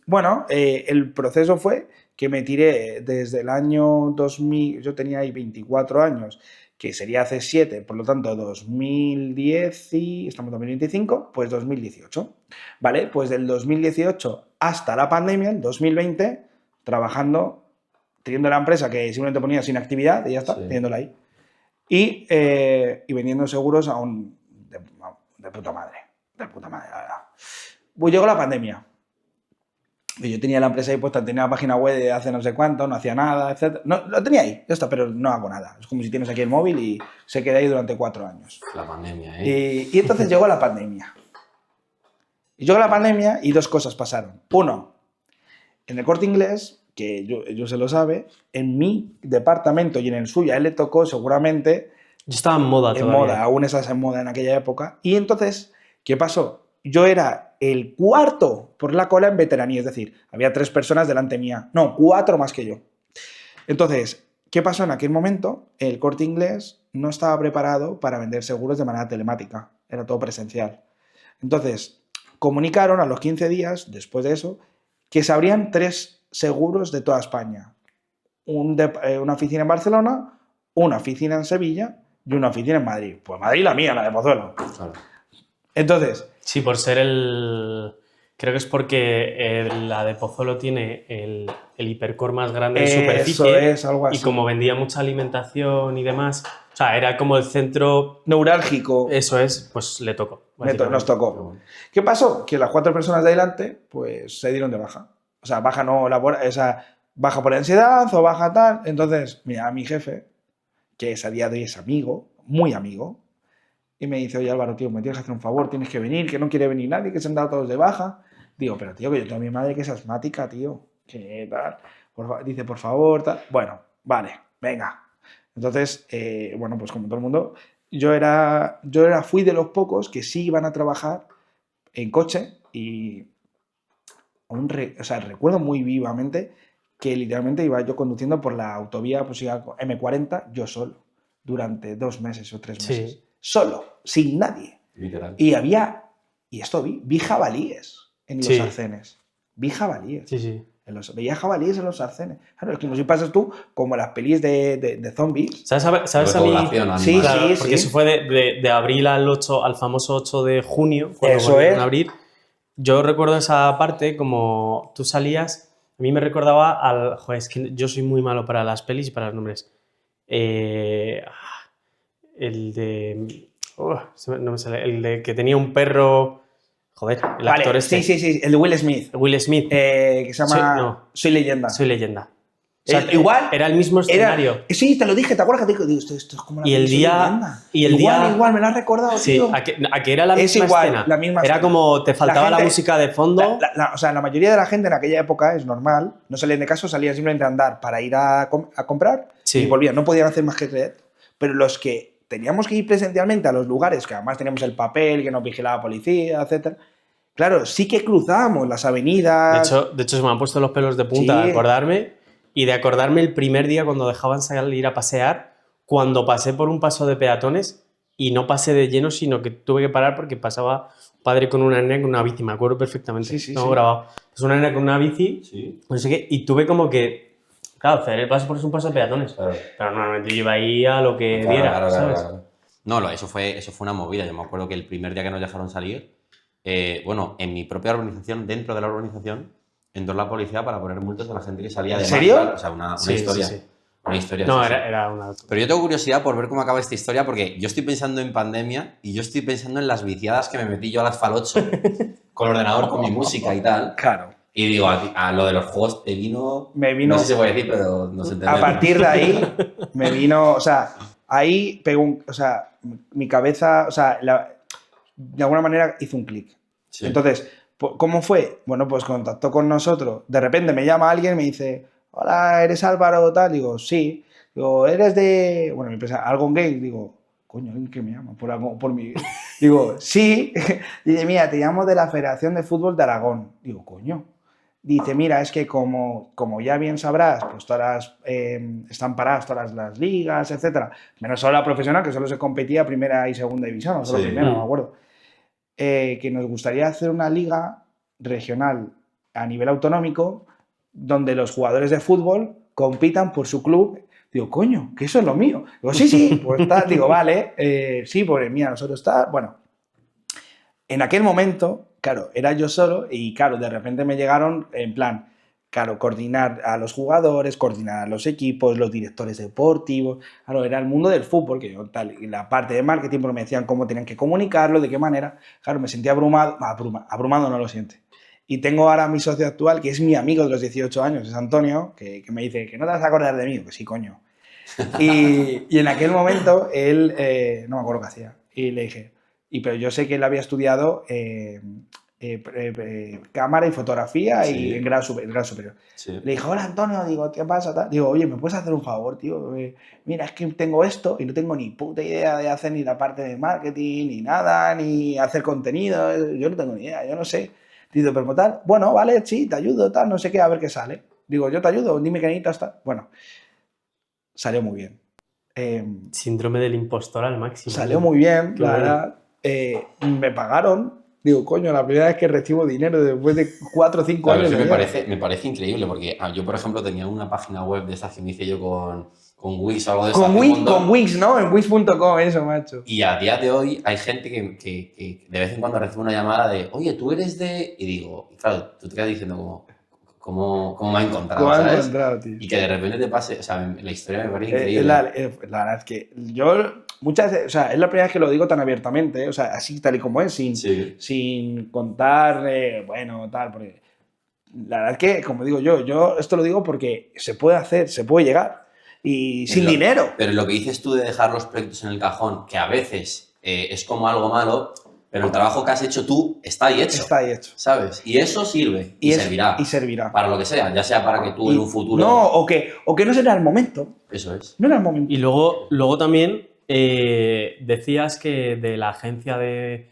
bueno, el proceso fue que me tiré desde el año 2000, yo tenía ahí 24 años, que sería hace 7, por lo tanto 2010 y estamos en 2025, pues 2018. ¿Vale? Pues del 2018 hasta la pandemia, el 2020, trabajando, teniendo la empresa que simplemente ponía sin actividad y ya está, Sí. teniéndola ahí. Y vendiendo seguros de puta madre. De puta madre, la verdad. Pues llegó la pandemia. Y yo tenía la empresa ahí puesta, tenía la página web de hace no sé cuánto, no hacía nada, etc. No, lo tenía ahí, ya está, pero no hago nada. Es como si tienes aquí el móvil y se queda ahí durante 4 años. La pandemia, ¿eh? Y entonces llegó la pandemia. Y llegó la pandemia y 2 cosas pasaron. Uno, en el Corte Inglés, que yo se lo sabe, en mi departamento y en el suyo, a él le tocó seguramente Yo estaba en moda en todavía. moda, aún estás en moda en aquella época. Y entonces, ¿qué pasó? Yo era el 4 por la cola en veteranía, es decir, había 3 personas delante mía. No, 4 más que yo. Entonces, ¿qué pasó en aquel momento? El Corte Inglés no estaba preparado para vender seguros de manera telemática, era todo presencial. Entonces, comunicaron a los 15 días, después de eso, que se abrían 3 seguros de toda España. Una oficina en Barcelona, una oficina en Sevilla y una oficina en Madrid. Pues Madrid la mía, la de Pozuelo. Claro. Entonces, Sí, por ser el... Creo que es porque la de Pozuelo tiene el hipercore más grande de eso superficie es algo así. y como vendía mucha alimentación y demás, o sea, era como el centro... Neurálgico. Eso es, pues le tocó. Nos tocó. ¿Qué pasó? Que las 4 personas de adelante, pues se dieron de baja. O sea, baja no labora, o sea, baja por ansiedad o baja tal. Entonces, mira, a mi jefe, que es a día de hoy es amigo, muy amigo, y me dice, oye Álvaro, tío, me tienes que hacer un favor, tienes que venir, que no quiere venir nadie, que se han dado todos de baja. Digo, pero tío, que yo tengo a mi madre que es asmática, tío, que tal. Dice, por favor, tal. Bueno, vale, venga. Entonces, bueno, pues como todo el mundo, fui de los pocos que sí iban a trabajar en coche y recuerdo muy vivamente que literalmente iba yo conduciendo por la autovía, pues iba M40 yo solo, durante 2 meses o 3 meses. Sí. Solo, sin nadie. Literal. Y esto vi jabalíes en los Sí. arcenes. Vi jabalíes. Sí. Veía jabalíes en los arcenes. Claro, es como si pasas tú como las pelis de zombies. ¿Sabes a Sobre mí? población animal. Sí, Claro, sí, porque sí. eso fue de abril al famoso 8 de junio, cuando Eso volvieron es. a abrir. Yo recuerdo esa parte como tú salías, a mí me recordaba al... Joder, es que yo soy muy malo para las pelis y para los nombres. El de... no me sale. El de que tenía un perro... Joder, el Vale, actor este. sí, el de Will Smith. Will Smith. Que se llama Soy Leyenda. Soy Leyenda. O sea, igual era el mismo escenario. Sí, te lo dije, ¿te acuerdas que te digo, esto es como la Y el peli Soy día- Leyenda? y el día- Igual, me lo has recordado, Sí, tío. a que era la Es misma igual, escena. la misma Era escena. como te faltaba la gente- música de fondo. O sea, la mayoría de la gente en aquella época es normal, no salían de casa, salían simplemente a andar para ir a comprar Sí. y volvían, no podían hacer más que creer. Pero los que teníamos que ir presencialmente a los lugares, que además teníamos el papel, que nos vigilaba la policía, etc. Claro, sí que cruzábamos las avenidas. De hecho, se me han puesto los pelos de punta Sí. de acordarme. Y de acordarme el primer día cuando dejaban salir a pasear, cuando pasé por un paso de peatones y no pasé de lleno, sino que tuve que parar porque pasaba un padre con una nena con una bici, me acuerdo perfectamente. Sí, Tengo sí. grabado. Es una nena con una bici, Sí. no sé qué, y tuve como que, claro, hacer el paso por un paso de peatones. Claro. Pero normalmente yo iba ahí a lo que Claro, diera, claro, ¿sabes? claro. No, eso fue una movida. Yo me acuerdo que el primer día que nos dejaron salir, bueno, en mi propia urbanización, dentro de la urbanización, entró la policía para poner multas a la gente que salía de ¿En serio? marcha. O sea, una Sí, historia. sí. Una historia. No, sí, sí. era una... Pero yo tengo curiosidad por ver cómo acaba esta historia, porque yo estoy pensando en pandemia y yo estoy pensando en las viciadas que me metí yo al Asphalt 8 con el ordenador, con mi música y tal. Claro. Y digo, a lo de los juegos te vino... Me vino- No sé si se puede decir, pero no se entiende. A partir de ahí me vino, o sea, ahí pegó o sea, mi cabeza, o sea, de alguna manera hizo un clic. Sí. Entonces, ¿cómo fue? Bueno, pues contactó con nosotros. De repente me llama alguien y me dice, hola, ¿eres Álvaro tal? Digo, sí. Digo, ¿eres de, bueno, mi empresa, Algon Games? Digo, coño, ¿alguien que me llama? Por mi... Digo, sí. Dice, mira, te llamo de la Federación de Fútbol de Aragón. Digo, coño. Dice, mira, es que como ya bien sabrás, pues todas están paradas todas las ligas, etcétera, menos solo la profesional, que solo se competía primera y segunda división, o solo primera, no me acuerdo. Que nos gustaría hacer una liga regional a nivel autonómico donde los jugadores de fútbol compitan por su club. Digo, coño, que eso es lo mío. Digo, sí, pues está. Digo, vale, sí, pues mira, nosotros está. Bueno, en aquel momento, claro, era yo solo y, claro, de repente me llegaron en plan, claro, coordinar a los jugadores, coordinar a los equipos, los directores deportivos. Claro, era el mundo del fútbol, que yo tal, y la parte de marketing, porque me decían cómo tenían que comunicarlo, de qué manera. Claro, me sentía abrumado, abrumado no lo siente. Y tengo ahora a mi socio actual, que es mi amigo de los 18 años, es Antonio, que me dice que no te vas a acordar de mí, que sí, coño. Y en aquel momento él, no me acuerdo qué hacía, y le dije, pero yo sé que él había estudiado cámara y fotografía y en grado superior. Sí. Le dije, hola Antonio, digo, ¿qué pasa? Digo, oye, ¿me puedes hacer un favor, tío? Mira, es que tengo esto y no tengo ni puta idea de hacer ni la parte de marketing, ni nada, ni hacer contenido, yo no tengo ni idea, yo no sé. Digo, pero tal, bueno, vale, sí, te ayudo, tal, no sé qué, a ver qué sale. Digo, yo te ayudo, dime qué necesitas, tal. Bueno, salió muy bien. Síndrome del impostor al máximo. Salió muy bien, la verdad. Me pagaron. Digo, coño, la primera vez que recibo dinero después de 4 o 5 años. Me parece increíble porque yo, por ejemplo, tenía una página web de estas que me hice yo con Wix o algo de eso. Con Wix, ¿no? En Wix.com, eso, macho. Y a día de hoy hay gente que de vez en cuando recibe una llamada de, oye, tú eres de... Y digo, claro, tú te quedas diciendo ¿cómo me ha encontrado? ¿Cómo me ha encontrado, tío? Y que de repente te pase, o sea, la historia me parece increíble. La verdad es que yo muchas veces, o sea, es la primera vez que lo digo tan abiertamente, o sea, así tal y como es, sin contar, bueno, tal, porque la verdad es que, como digo yo esto lo digo porque se puede hacer, se puede llegar, y sin dinero. Pero lo que dices tú de dejar los proyectos en el cajón, que a veces es como algo malo, pero el trabajo que has hecho tú está ahí hecho. Está ahí hecho. ¿Sabes? Y eso sirve y servirá. Y servirá. Para lo que sea, ya sea para que tú en un futuro... No, o que no será el momento. Eso es. No era el momento. Y luego también decías que de la agencia de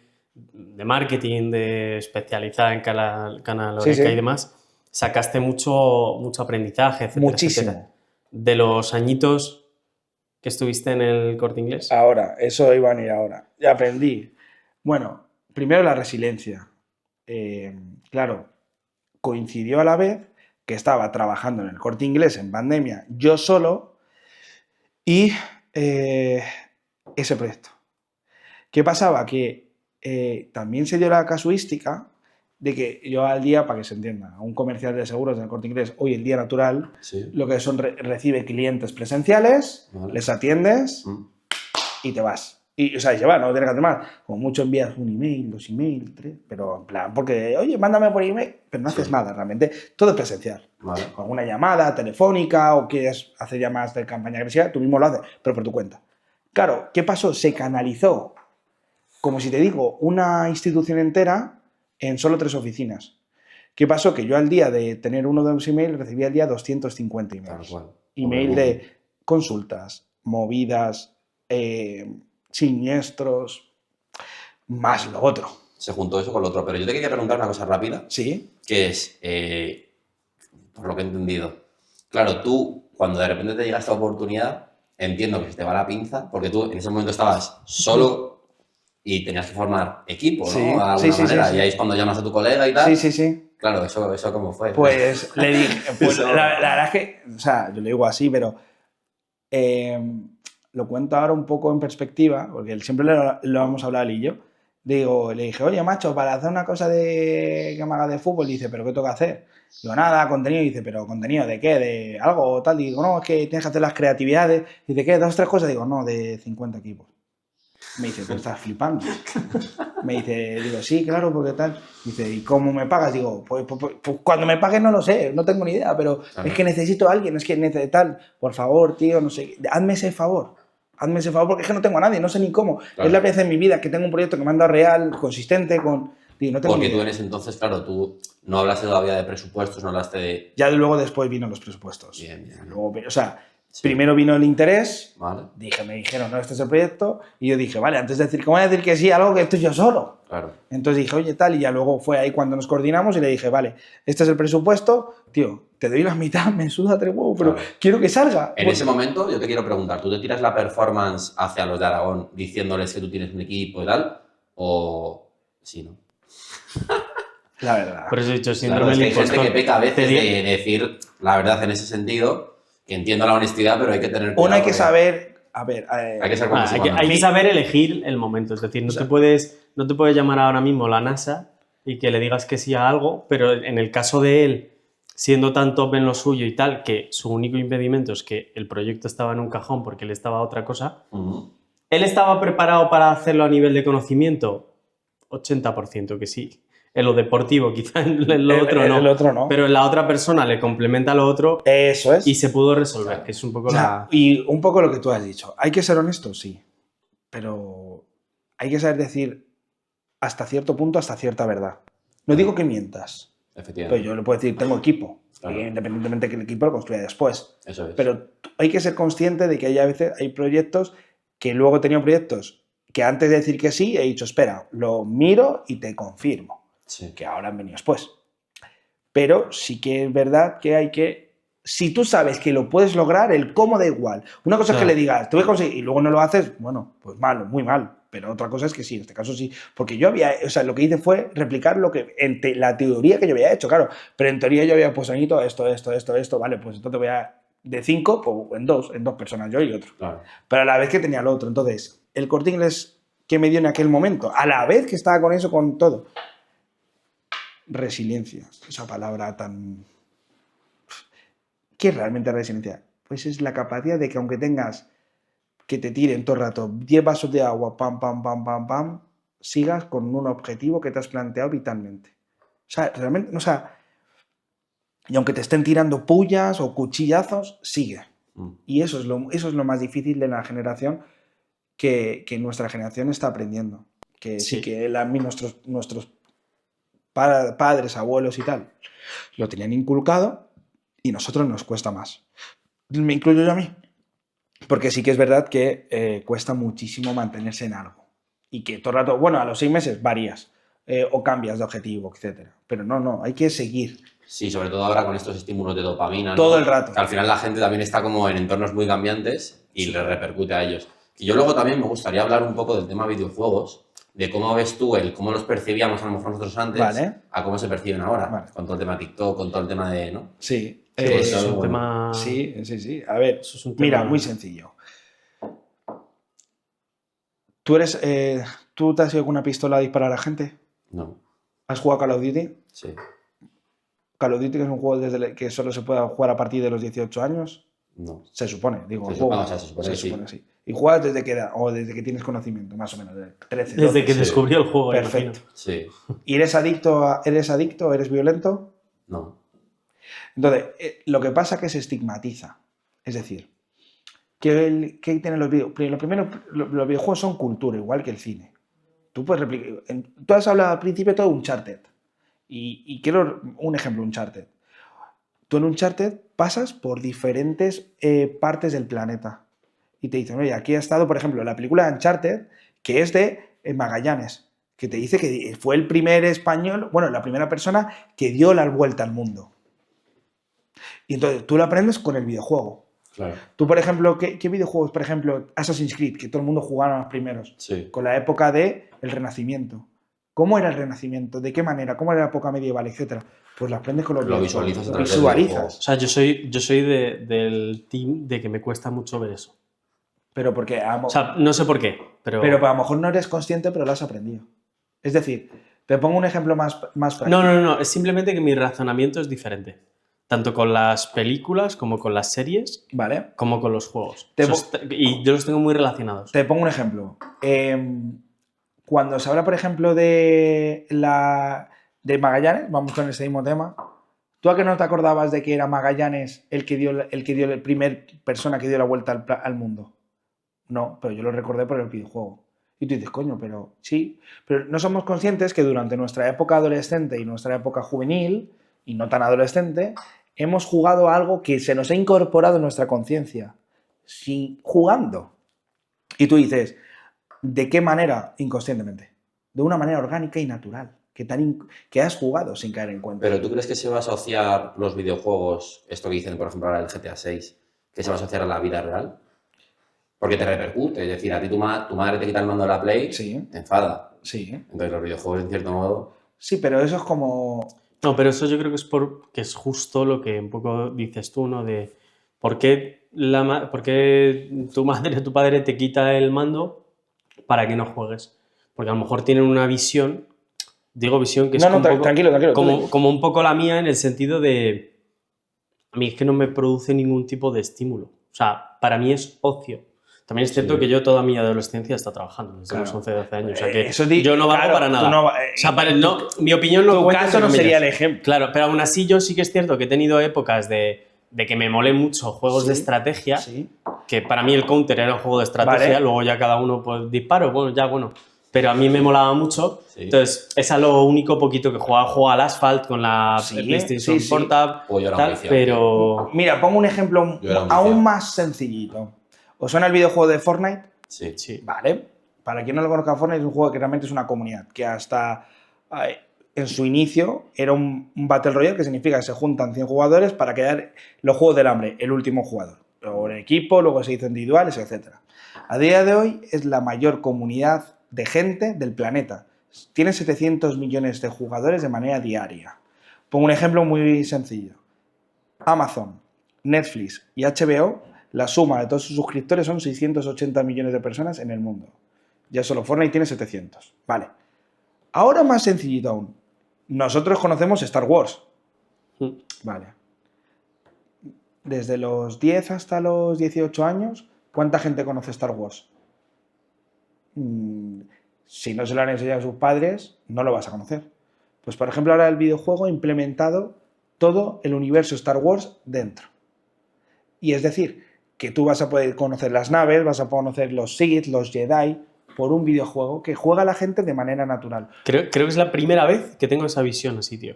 marketing especializada en Canal Oreca y demás, sacaste mucho aprendizaje, etcétera. Muchísimo. Etcétera. De los añitos que estuviste en el Corte Inglés. Ahora, eso iba a ir ahora. Ya aprendí. Bueno, primero la resiliencia. Claro, coincidió a la vez que estaba trabajando en el Corte Inglés en pandemia, yo solo, y ese proyecto. ¿Qué pasaba? Que también se dio la casuística de que yo al día, para que se entienda, un comercial de seguros del Corte Inglés, hoy el día natural, lo que son recibe clientes presenciales, les atiendes y te vas. Y, o sea, y se va, no tienes que hacer más. Como mucho envías un email, 2 emails, 3, pero en plan, porque, oye, mándame por email, pero no haces nada realmente. Todo es presencial. Vale. Con una llamada telefónica o quieres hacer llamadas de campaña agresiva, tú mismo lo haces, pero por tu cuenta. Claro, ¿qué pasó? Se canalizó, como si te digo, una institución entera en solo 3 oficinas. ¿Qué pasó? Que yo al día de tener uno de los emails recibía al día 250 emails. Email de consultas, movidas, siniestros, más lo otro. Se juntó eso con lo otro. Pero yo te quería preguntar una cosa rápida. Sí. Que es, por lo que he entendido, claro, tú, cuando de repente te llega esta oportunidad, entiendo que se te va la pinza, porque tú en ese momento estabas solo y tenías que formar equipo, ¿no? De alguna manera. Y ahí es cuando llamas a tu colega y tal. Sí. Claro, eso cómo fue. Pues le dije, la verdad es que, o sea, yo lo digo así, pero lo cuento ahora un poco en perspectiva, porque siempre lo hemos hablado él y yo. Le dije, oye, macho, para hacer una cosa que me haga de fútbol, dice, ¿pero qué tengo que hacer? Digo, nada, contenido. Dice, ¿pero contenido de qué? ¿De algo o tal? Digo, no, es que tienes que hacer las creatividades. Dice, ¿qué? ¿2 o 3 cosas? Digo, no, de 50 equipos. Me dice, ¿tú estás flipando? Me dice, digo, sí, claro, porque tal. Dice, ¿y cómo me pagas? Digo, pues cuando me paguen no lo sé, no tengo ni idea, pero es que necesito a alguien, es que necesito tal. Por favor, tío, no sé, hazme ese favor porque es que no tengo a nadie, no sé ni cómo. Claro. Es la primera vez en mi vida que tengo un proyecto que me han dado real, consistente, Digo, no tengo porque tú en ese entonces, claro, tú no hablaste todavía de presupuestos, no hablaste de... Ya luego después vino los presupuestos. Bien. Luego, o sea, Sí. Primero vino el interés, Vale, me dijeron, no, este es el proyecto, y yo dije, vale, antes de decir, ¿cómo voy a decir que sí a algo que estoy yo solo? claro. Entonces dije, oye, tal, y ya luego fue ahí cuando nos coordinamos y le dije, vale, este es el presupuesto, tío, te doy la mitad, me suda tres huevos, pero Claro. quiero que salga. En ese momento yo te quiero preguntar, ¿tú te tiras la performance hacia los de Aragón diciéndoles que tú tienes un equipo y tal? ¿O sí, no? La verdad. Por eso he dicho, Claro, síndrome es que del hay gente impostor. que peca a Te veces di- de decir la verdad en ese sentido, que entiendo la honestidad, pero hay que tener cuidado. Uno hay que porque saber, a ver, Hay que ser Ah, hay compasivo. que saber elegir el momento. Es decir, no te puedes llamar ahora mismo la NASA y que le digas que sí a algo, pero en el caso de él, siendo tan top en lo suyo y tal, que su único impedimento es que el proyecto estaba en un cajón porque él estaba a otra cosa, ¿él estaba preparado para hacerlo a nivel de conocimiento? 80% que sí. En lo deportivo, quizá en lo otro no. El otro no. Pero en la otra persona le complementa lo otro Eso es. y se pudo resolver, Claro. que es un poco O sea, la... y un poco lo que tú has dicho. Hay que ser honesto, sí. Pero hay que saber decir hasta cierto punto, hasta cierta verdad. No digo que mientas. Pero Efectivamente. yo le puedo decir, tengo equipo. Claro. Independientemente que el equipo lo construya después. Eso es. Pero hay que ser consciente de que hay a veces hay proyectos que luego he tenido proyectos que antes de decir que sí he dicho, espera, lo miro y te confirmo. Sí. Que ahora han venido después. Pero sí que es verdad que hay que... Si tú sabes que lo puedes lograr, el cómo da igual. Una cosa es que Claro. le digas, te voy a conseguir, y luego no lo haces, bueno, pues malo, muy mal. Pero otra cosa es que sí, en este caso sí. Porque yo había, o sea, lo que hice fue replicar lo que, la teoría que yo había hecho, claro. Pero en teoría yo había puesto Añito, esto, vale, pues entonces voy a, de 5, pues en dos personas, yo y otro. Claro. Pero a la vez que tenía el otro. Entonces, el Corte Inglés que me dio en aquel momento, a la vez que estaba con eso, con todo. Resiliencia, esa palabra tan... ¿Qué es realmente resiliencia? Pues es la capacidad de que aunque tengas que te tiren todo el rato 10 vasos de agua, pam, pam, pam, pam, pam, sigas con un objetivo que te has planteado vitalmente. O sea, realmente, o sea, y aunque te estén tirando pullas o cuchillazos, sigue. Y eso es lo más difícil de la generación que nuestra generación está aprendiendo. Que sí, Sí. que nuestros padres, abuelos y tal, lo tenían inculcado y nosotros nos cuesta más. Me incluyo yo a mí. Porque sí que es verdad que cuesta muchísimo mantenerse en algo. Y que todo el rato, bueno, a los 6 meses varías o cambias de objetivo, etc. Pero no, hay que seguir. Sí, sobre todo ahora con estos estímulos de dopamina, ¿no? Todo el rato. Que al final la gente también está como en entornos muy cambiantes y Sí. le repercute a ellos. Y yo luego también me gustaría hablar un poco del tema videojuegos, de cómo ves tú cómo los percibíamos a lo mejor nosotros antes, Vale. a cómo se perciben ahora, Vale. con todo el tema TikTok, con todo el tema de, ¿no? Sí. Sí, Pues eso es un bueno. tema... Sí. A ver, Eso es un mira, tema- muy sencillo. ¿Tú te has ido con una pistola a disparar a gente? No, ¿Has jugado Call of Duty? sí. Call of Duty que es un juego que solo se puede jugar a partir de los 18 años. No. Se supone, digo, Se el supone, juego. o sea, se supone que sí. sí. Y juegas desde que desde que tienes conocimiento, más o menos, de 13, 12. Desde que Sí. descubrió el juego, Perfecto. imagino. Sí. ¿Y eres adicto? ¿Eres violento? No. Entonces, lo que pasa es que se estigmatiza. Es decir, ¿qué tienen los videojuegos? Lo primero, los videojuegos son cultura, igual que el cine. Tú puedes replicar. Tú has hablado al principio todo de Uncharted. Y quiero un ejemplo, Uncharted. Tú en Uncharted pasas por diferentes partes del planeta. Y te dicen, oye, aquí ha estado, por ejemplo, la película de Uncharted, que es de Magallanes, que te dice que fue el primer español, bueno, la primera persona que dio la vuelta al mundo. Y entonces tú lo aprendes con el videojuego. Claro. Tú, por ejemplo, ¿qué videojuegos, por ejemplo, Assassin's Creed, que todo el mundo jugaba los primeros, Sí. con la época del Renacimiento? ¿Cómo era el Renacimiento? ¿De qué manera? ¿Cómo era la época medieval, etcétera? Pues lo aprendes con los Lo videojuegos. visualizas a Lo través del videojuego. O sea, yo soy del team de que me cuesta mucho ver eso. Pero porque O sea, no sé por qué, pero... Pero a lo mejor no eres consciente, pero lo has aprendido. Es decir, te pongo un ejemplo más práctico. No, es simplemente que mi razonamiento es diferente. Tanto con las películas, como con las series, Vale. como con los juegos. Te Eso y yo los tengo muy relacionados. Te pongo un ejemplo. Cuando se habla, por ejemplo, de Magallanes, vamos con ese mismo tema. ¿Tú a qué no te acordabas de que era Magallanes el que dio la primer persona que dio la vuelta al mundo? No, pero yo lo recordé por el videojuego. Y tú dices, coño, pero sí. Pero no somos conscientes que durante nuestra época adolescente y nuestra época juvenil, y no tan adolescente, hemos jugado a algo que se nos ha incorporado en nuestra conciencia, jugando. Y tú dices, ¿de qué manera? Inconscientemente. De una manera orgánica y natural, que has jugado sin caer en cuenta. Pero ¿tú crees que se va a asociar los videojuegos, esto que dicen, por ejemplo, ahora el GTA 6, que se va a asociar a la vida real? Porque te repercute, es decir, a ti tu madre te quita el mando de la Play, Sí. te enfada. Sí. Entonces los videojuegos, en cierto modo... Sí, pero eso es como... No, pero eso yo creo que es justo lo que un poco dices tú, ¿no? De por qué tu madre o tu padre te quita el mando para que no juegues. Porque a lo mejor tienen una visión, digo visión que es No, poco, tranquilo. como un poco la mía en el sentido de a mí es que no me produce ningún tipo de estímulo. O sea, para mí es ocio. También es cierto que yo toda mi adolescencia he estado trabajando, desde los 11, 12 años. O sea que yo no valgo para nada. o sea, mi opinión no tu cuenta. caso no sería el ejemplo. Claro, pero aún así yo sí que es cierto que he tenido épocas de que me molen mucho juegos de estrategia, que para mí el Counter era un juego de estrategia, luego ya cada uno pues disparo, bueno. Pero a mí me molaba mucho, entonces es a lo único poquito que jugaba al Asphalt con la PlayStation Portable, pero... Mira, pongo un ejemplo aún más sencillito. ¿Os suena el videojuego de Fortnite? Sí. Vale. Para quien no lo conozca, Fortnite es un juego que realmente es una comunidad, que hasta en su inicio era un Battle Royale, que significa que se juntan 100 jugadores para quedar los Juegos del Hambre, el último jugador. Luego en equipo, luego se hizo individuales, etc. A día de hoy es la mayor comunidad de gente del planeta. Tiene 700 millones de jugadores de manera diaria. Pongo un ejemplo muy sencillo. Amazon, Netflix y HBO, la suma de todos sus suscriptores son 680 millones de personas en el mundo. Ya solo Fortnite tiene 700. Vale. Ahora más sencillito aún. Nosotros conocemos Star Wars. Vale. Desde los 10 hasta los 18 años, ¿cuánta gente conoce Star Wars? Si no se lo han enseñado a sus padres, no lo vas a conocer. Pues, por ejemplo, ahora el videojuego ha implementado todo el universo Star Wars dentro. Y es decir, que tú vas a poder conocer las naves, vas a conocer los Sith, los Jedi, por un videojuego que juega la gente de manera natural. Creo que es la primera vez que tengo esa visión así, tío.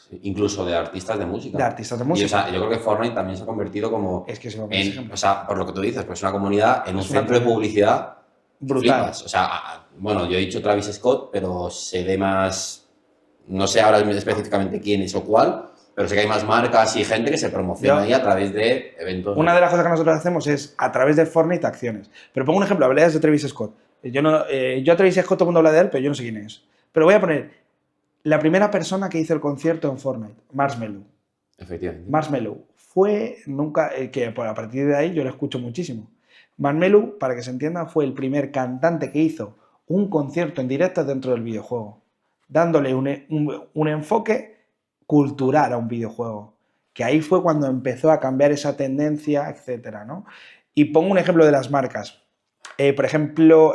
Sí, incluso de artistas de música. De artistas de música. Y, o sea, yo creo que Fortnite también se ha convertido como... Es que se va o sea, por lo que tú dices, pues es una comunidad en un centro de publicidad brutal. Flipas. O sea, bueno, yo he dicho Travis Scott, pero sé de más... No sé ahora específicamente quién es o cuál, pero sé que hay más marcas y gente que se promociona ahí a través de eventos. Una de las cosas que nosotros hacemos es a través de Fortnite acciones. Pero pongo un ejemplo, hablabas de Travis Scott. Yo a Travis Scott todo el mundo habla de él, pero yo no sé quién es. Pero voy a poner la primera persona que hizo el concierto en Fortnite, Marshmello. Efectivamente. Marshmello fue que a partir de ahí yo lo escucho muchísimo. Marshmello, para que se entienda, fue el primer cantante que hizo un concierto en directo dentro del videojuego, dándole un enfoque cultural a un videojuego, que ahí fue cuando empezó a cambiar esa tendencia, etcétera, ¿no? Y pongo un ejemplo de las marcas. Por ejemplo,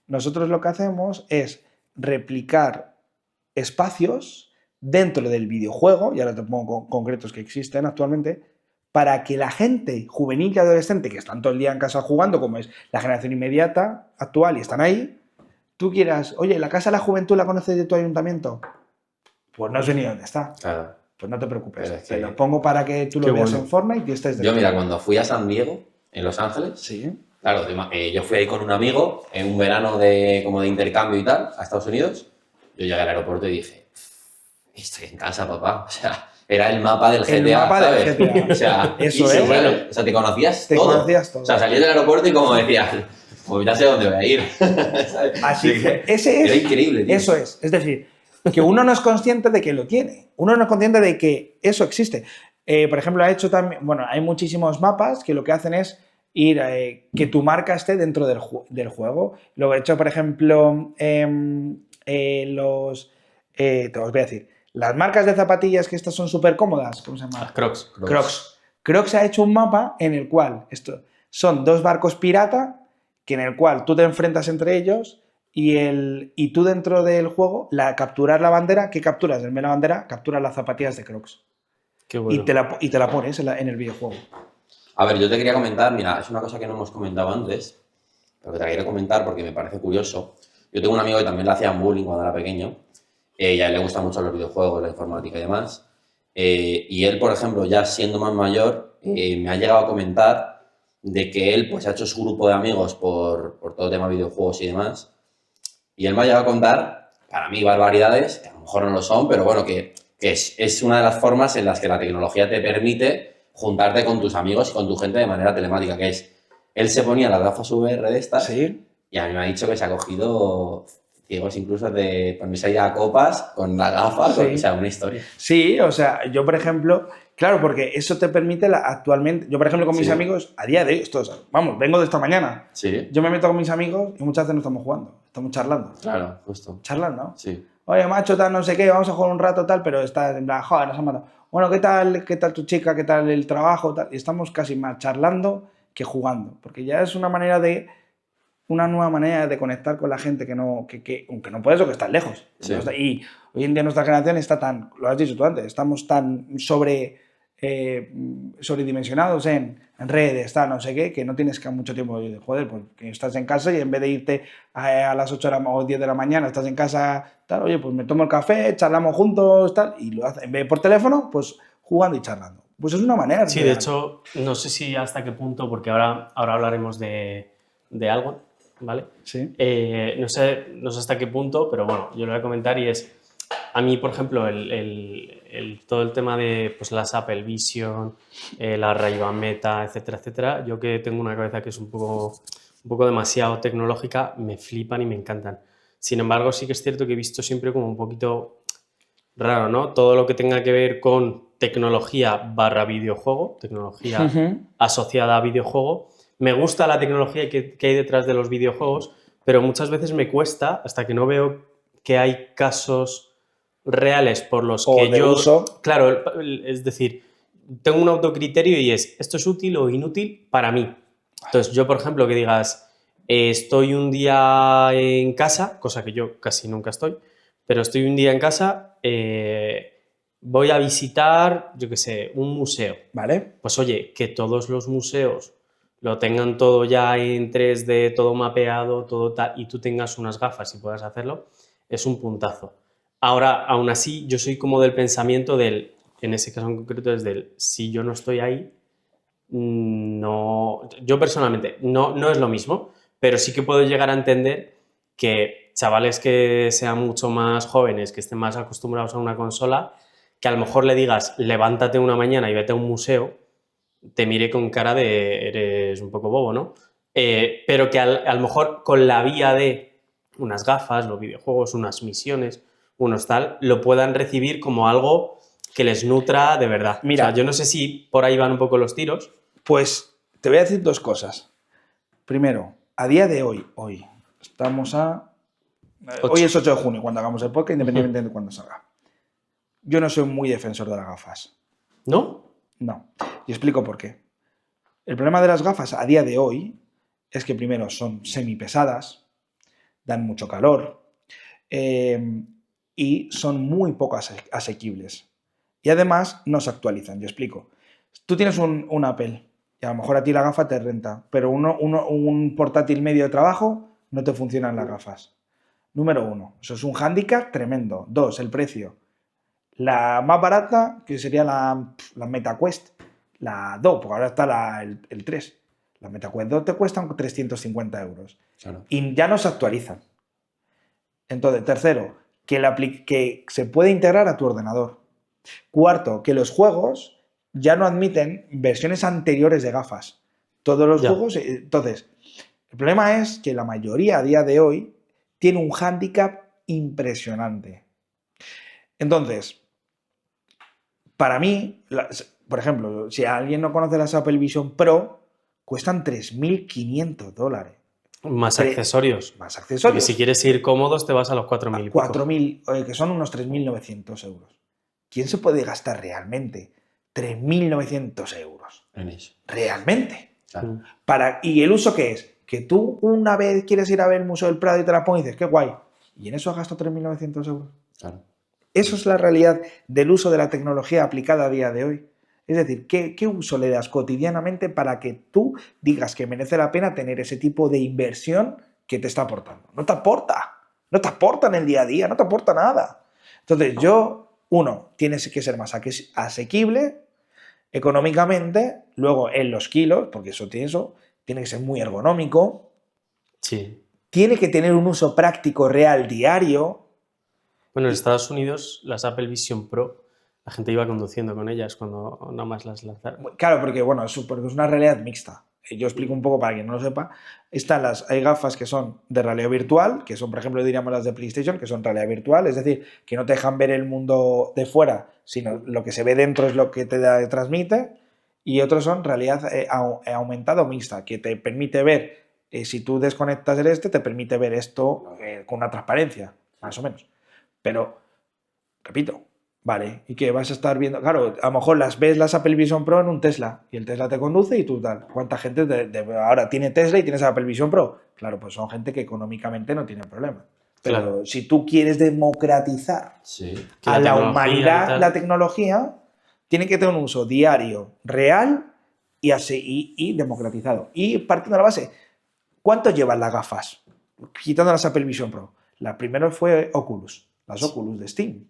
nosotros lo que hacemos es replicar espacios dentro del videojuego, y ahora te pongo concretos que existen actualmente, para que la gente juvenil y adolescente que están todo el día en casa jugando, como es la generación inmediata actual y están ahí, tú quieras, oye, ¿la Casa de la Juventud la conoces de tu ayuntamiento? Pues no sé ni dónde está. Claro. Pues no te preocupes. Es que... Te lo pongo para que tú lo veas en Fortnite y estés de Yo, mira, cuando fui a San Diego, en Los Ángeles, sí. Claro, yo fui ahí con un amigo en un verano como de intercambio y tal, a Estados Unidos. Yo llegué al aeropuerto y dije, estoy en casa, papá. O sea, era el mapa del GTA, el mapa ¿sabes? del GTA. O sea, eso es. Bueno, o sea, te conocías todo. Conocías todo. O sea, salías del aeropuerto y como decías, pues ya sé dónde voy a ir. Así que era increíble, tío. Eso es. Es decir, que uno no es consciente de que lo tiene. Uno no es consciente de que eso existe. Por ejemplo, hay muchísimos mapas que lo que hacen es ir que tu marca esté dentro del juego. Lo he hecho, por ejemplo, te os voy a decir, las marcas de zapatillas que estas son súper cómodas, ¿cómo se llama? Crocs. Crocs ha hecho un mapa en el cual son dos barcos pirata, en el cual tú te enfrentas entre ellos y tú dentro del juego, capturar la bandera, ¿qué capturas? En la bandera, capturas las zapatillas de Crocs. Qué bueno. Y te la pones en el videojuego. A ver, yo te quería comentar, mira, es una cosa que no hemos comentado antes, pero que te la quiero comentar porque me parece curioso. Yo tengo un amigo que también le hacían bullying cuando era pequeño, y a él le gustan mucho los videojuegos, la informática y demás, Y él, por ejemplo, ya siendo más mayor, me ha llegado a comentar de que él pues ha hecho su grupo de amigos por todo el tema de videojuegos y demás. Y él me ha llegado a contar, para mí, barbaridades, que a lo mejor no lo son, pero bueno, que es una de las formas en las que la tecnología te permite juntarte con tus amigos y con tu gente de manera telemática, que es, él se ponía las gafas VR de estas Sí. y a mí me ha dicho que se ha cogido ciegos incluso de ponerse a ir a copas con las gafas, Sí. o sea, una historia. Sí, o sea, yo por ejemplo, claro, porque eso te permite actualmente, yo por ejemplo con mis Sí. amigos, a día de hoy, vamos, vengo de esta mañana, Sí, yo me meto con mis amigos y muchas veces no estamos jugando, estamos charlando. claro, justo. Charlando. Sí, Oye, macho, tal, no sé qué, vamos a jugar un rato, tal, pero está en plan, joder, nos han matado. Bueno, ¿qué tal tu chica? ¿Qué tal el trabajo? Tal? Y estamos casi más charlando que jugando, porque ya es una nueva manera de conectar con la gente que aunque no puedes o que estás lejos. Sí. Y hoy en día nuestra generación está lo has dicho tú antes, estamos tan sobredimensionados en redes, tal, no sé qué, que no tienes mucho tiempo de joder, pues que estás en casa y en vez de irte a las 8 o 10 de la mañana, estás en casa, tal, oye, pues me tomo el café, charlamos juntos, tal, y lo haces, en vez de por teléfono, pues jugando y charlando. Pues es una manera. Sí, de hecho, no sé si hasta qué punto, porque ahora hablaremos de algo, ¿vale? Sí. No sé hasta qué punto, pero bueno, yo lo voy a comentar y es, a mí, por ejemplo, todo el tema de pues, las Apple Vision, la Ray-Ban Meta, etcétera, etcétera, yo que tengo una cabeza que es un poco demasiado tecnológica, me flipan y me encantan. Sin embargo, sí que es cierto que he visto siempre como un poquito raro, ¿no? Todo lo que tenga que ver con tecnología / videojuego, tecnología asociada a videojuego. Me gusta la tecnología que hay detrás de los videojuegos, pero muchas veces me cuesta, hasta que no veo que hay casos reales por los O que de yo... uso. Claro, es decir, tengo un autocriterio y es, ¿esto es útil o inútil para mí? Entonces, yo, por ejemplo, que digas, estoy un día en casa, cosa que yo casi nunca estoy, pero estoy un día en casa, voy a visitar, yo qué sé, un museo. ¿Vale? Pues oye, que todos los museos lo tengan todo ya en 3D, todo mapeado, todo tal, y tú tengas unas gafas y puedas hacerlo, es un puntazo. Ahora, aún así, yo soy como del pensamiento en ese caso en concreto, es del, si yo no estoy ahí, no, yo personalmente, no es lo mismo, pero sí que puedo llegar a entender que chavales que sean mucho más jóvenes, que estén más acostumbrados a una consola, que a lo mejor le digas, levántate una mañana y vete a un museo, te mire con cara de eres un poco bobo, ¿no? Pero que a lo mejor con la vía de unas gafas, los videojuegos, unas misiones, unos tal, lo puedan recibir como algo que les nutra de verdad. Mira, o sea, yo no sé si por ahí van un poco los tiros. Pues te voy a decir dos cosas. Primero, a día de hoy, estamos hoy es 8 de junio, cuando hagamos el podcast, independientemente de cuándo salga. Yo no soy muy defensor de las gafas. ¿No? No. Y explico por qué. El problema de las gafas a día de hoy es que primero son semipesadas, dan mucho calor y son muy poco asequibles. Y además no se actualizan. Yo explico. Tú tienes un Apple y a lo mejor a ti la gafa te renta, pero un portátil medio de trabajo no te funcionan las gafas. Número 1, eso es un hándicap tremendo. 2, el precio. La más barata, que sería la MetaQuest, la 2, porque ahora está el 3. La MetaQuest 2 te cuestan 350 euros. claro. Y ya no se actualizan. Entonces, tercero, que se puede integrar a tu ordenador. Cuarto, que los juegos ya no admiten versiones anteriores de gafas. Todos los juegos... Entonces, el problema es que la mayoría a día de hoy tiene un hándicap impresionante. Entonces, para mí, por ejemplo, si alguien no conoce las Apple Vision Pro, cuestan $3.500. Más accesorios. Más accesorios. Y si quieres ir cómodos, te vas a los 4.000 y pico. 4.000, que son unos 3.900 euros. ¿Quién se puede gastar realmente 3.900 euros? En eso. Realmente. Claro. ¿Y el uso qué es? Que tú una vez quieres ir a ver el Museo del Prado y te la pones y dices, qué guay. ¿Y en eso has gastado 3.900 euros? Claro. Eso es la realidad del uso de la tecnología aplicada a día de hoy. Es decir, ¿qué uso le das cotidianamente para que tú digas que merece la pena tener ese tipo de inversión que te está aportando? No te aporta. No te aporta en el día a día, no te aporta nada. Entonces yo uno, tiene que ser más asequible económicamente, luego en los kilos, porque eso, tiene que ser muy ergonómico, Sí. tiene que tener un uso práctico real diario. Bueno, en Estados Unidos las Apple Vision Pro, la gente iba conduciendo con ellas cuando nada más las lanzaron. Claro, porque bueno, porque es una realidad mixta. Yo explico un poco para quien no lo sepa. Hay gafas que son de realidad virtual, que son, por ejemplo, diríamos las de PlayStation, que son realidad virtual, es decir, que no te dejan ver el mundo de fuera, sino lo que se ve dentro es lo que te transmite. Y otros son realidad aumentada o mixta, que te permite ver, si tú desconectas te permite ver esto con una transparencia, más o menos. Pero, repito, vale, ¿y qué vas a estar viendo? Claro, a lo mejor ves las Apple Vision Pro en un Tesla y el Tesla te conduce y tú tal. ¿Cuánta gente ahora tiene Tesla y tienes Apple Vision Pro? Claro, pues son gente que económicamente no tiene problema. Pero Claro. si tú quieres democratizar Que a la tecnología y humanidad tal. la tecnología, tiene que tener un uso diario, real y democratizado. Y partiendo de la base, ¿cuánto llevan las gafas? Quitando las Apple Vision Pro. La primera fue Oculus, las Oculus de Steam.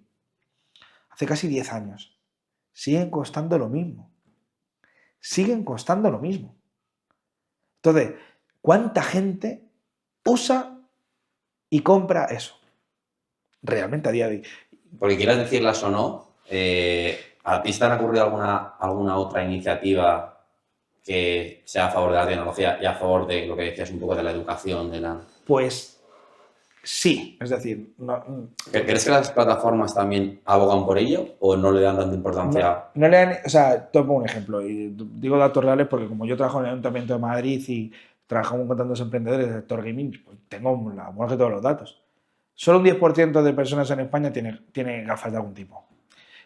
Hace casi 10 años. Siguen costando lo mismo. Siguen costando lo mismo. Entonces, ¿cuánta gente usa y compra eso? Realmente a día de hoy. Porque quieras decirlas o no, ¿a ti te han ocurrido alguna otra iniciativa que sea a favor de la tecnología y a favor de lo que decías un poco de la educación? Pues sí, es decir, ¿Crees que las plataformas también abogan por ello o no le dan tanta importancia? no le dan, o sea, tomo un ejemplo y digo datos reales porque como yo trabajo en el Ayuntamiento de Madrid y trabajamos con tantos emprendedores del sector gaming, pues tengo la mejor de todos los datos. Solo un 10% de personas en España tiene gafas de algún tipo.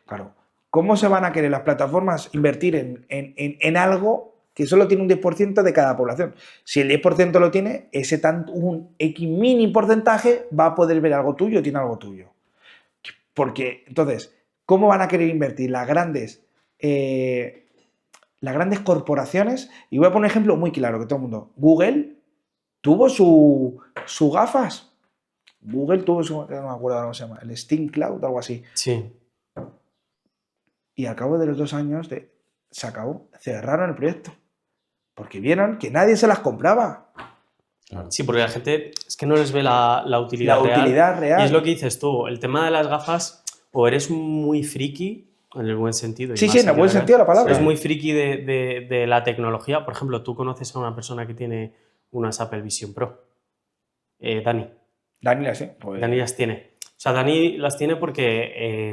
Claro, ¿cómo se van a querer las plataformas invertir en algo que solo tiene un 10% de cada población? Si el 10% lo tiene, un X mini porcentaje va a poder ver algo tuyo, tiene algo tuyo. Porque, entonces, ¿cómo van a querer invertir las grandes corporaciones? Y voy a poner un ejemplo muy claro que todo el mundo. Google tuvo su gafas. Google tuvo no me acuerdo cómo se llama, el Steam Cloud, algo así. Sí. Y al cabo de los 2 años se acabó, cerraron el proyecto. Porque vieron que nadie se las compraba. Sí, porque la gente es que no les ve la utilidad La real. utilidad real. Y es lo que dices tú, el tema de las gafas, o eres muy friki, en el buen sentido. Sí, en el buen sentido de la palabra. Es muy friki de la tecnología. Por ejemplo, tú conoces a una persona que tiene unas Apple Vision Pro. Dani. Dani las tiene. Pues... Dani las tiene. O sea, Dani las tiene porque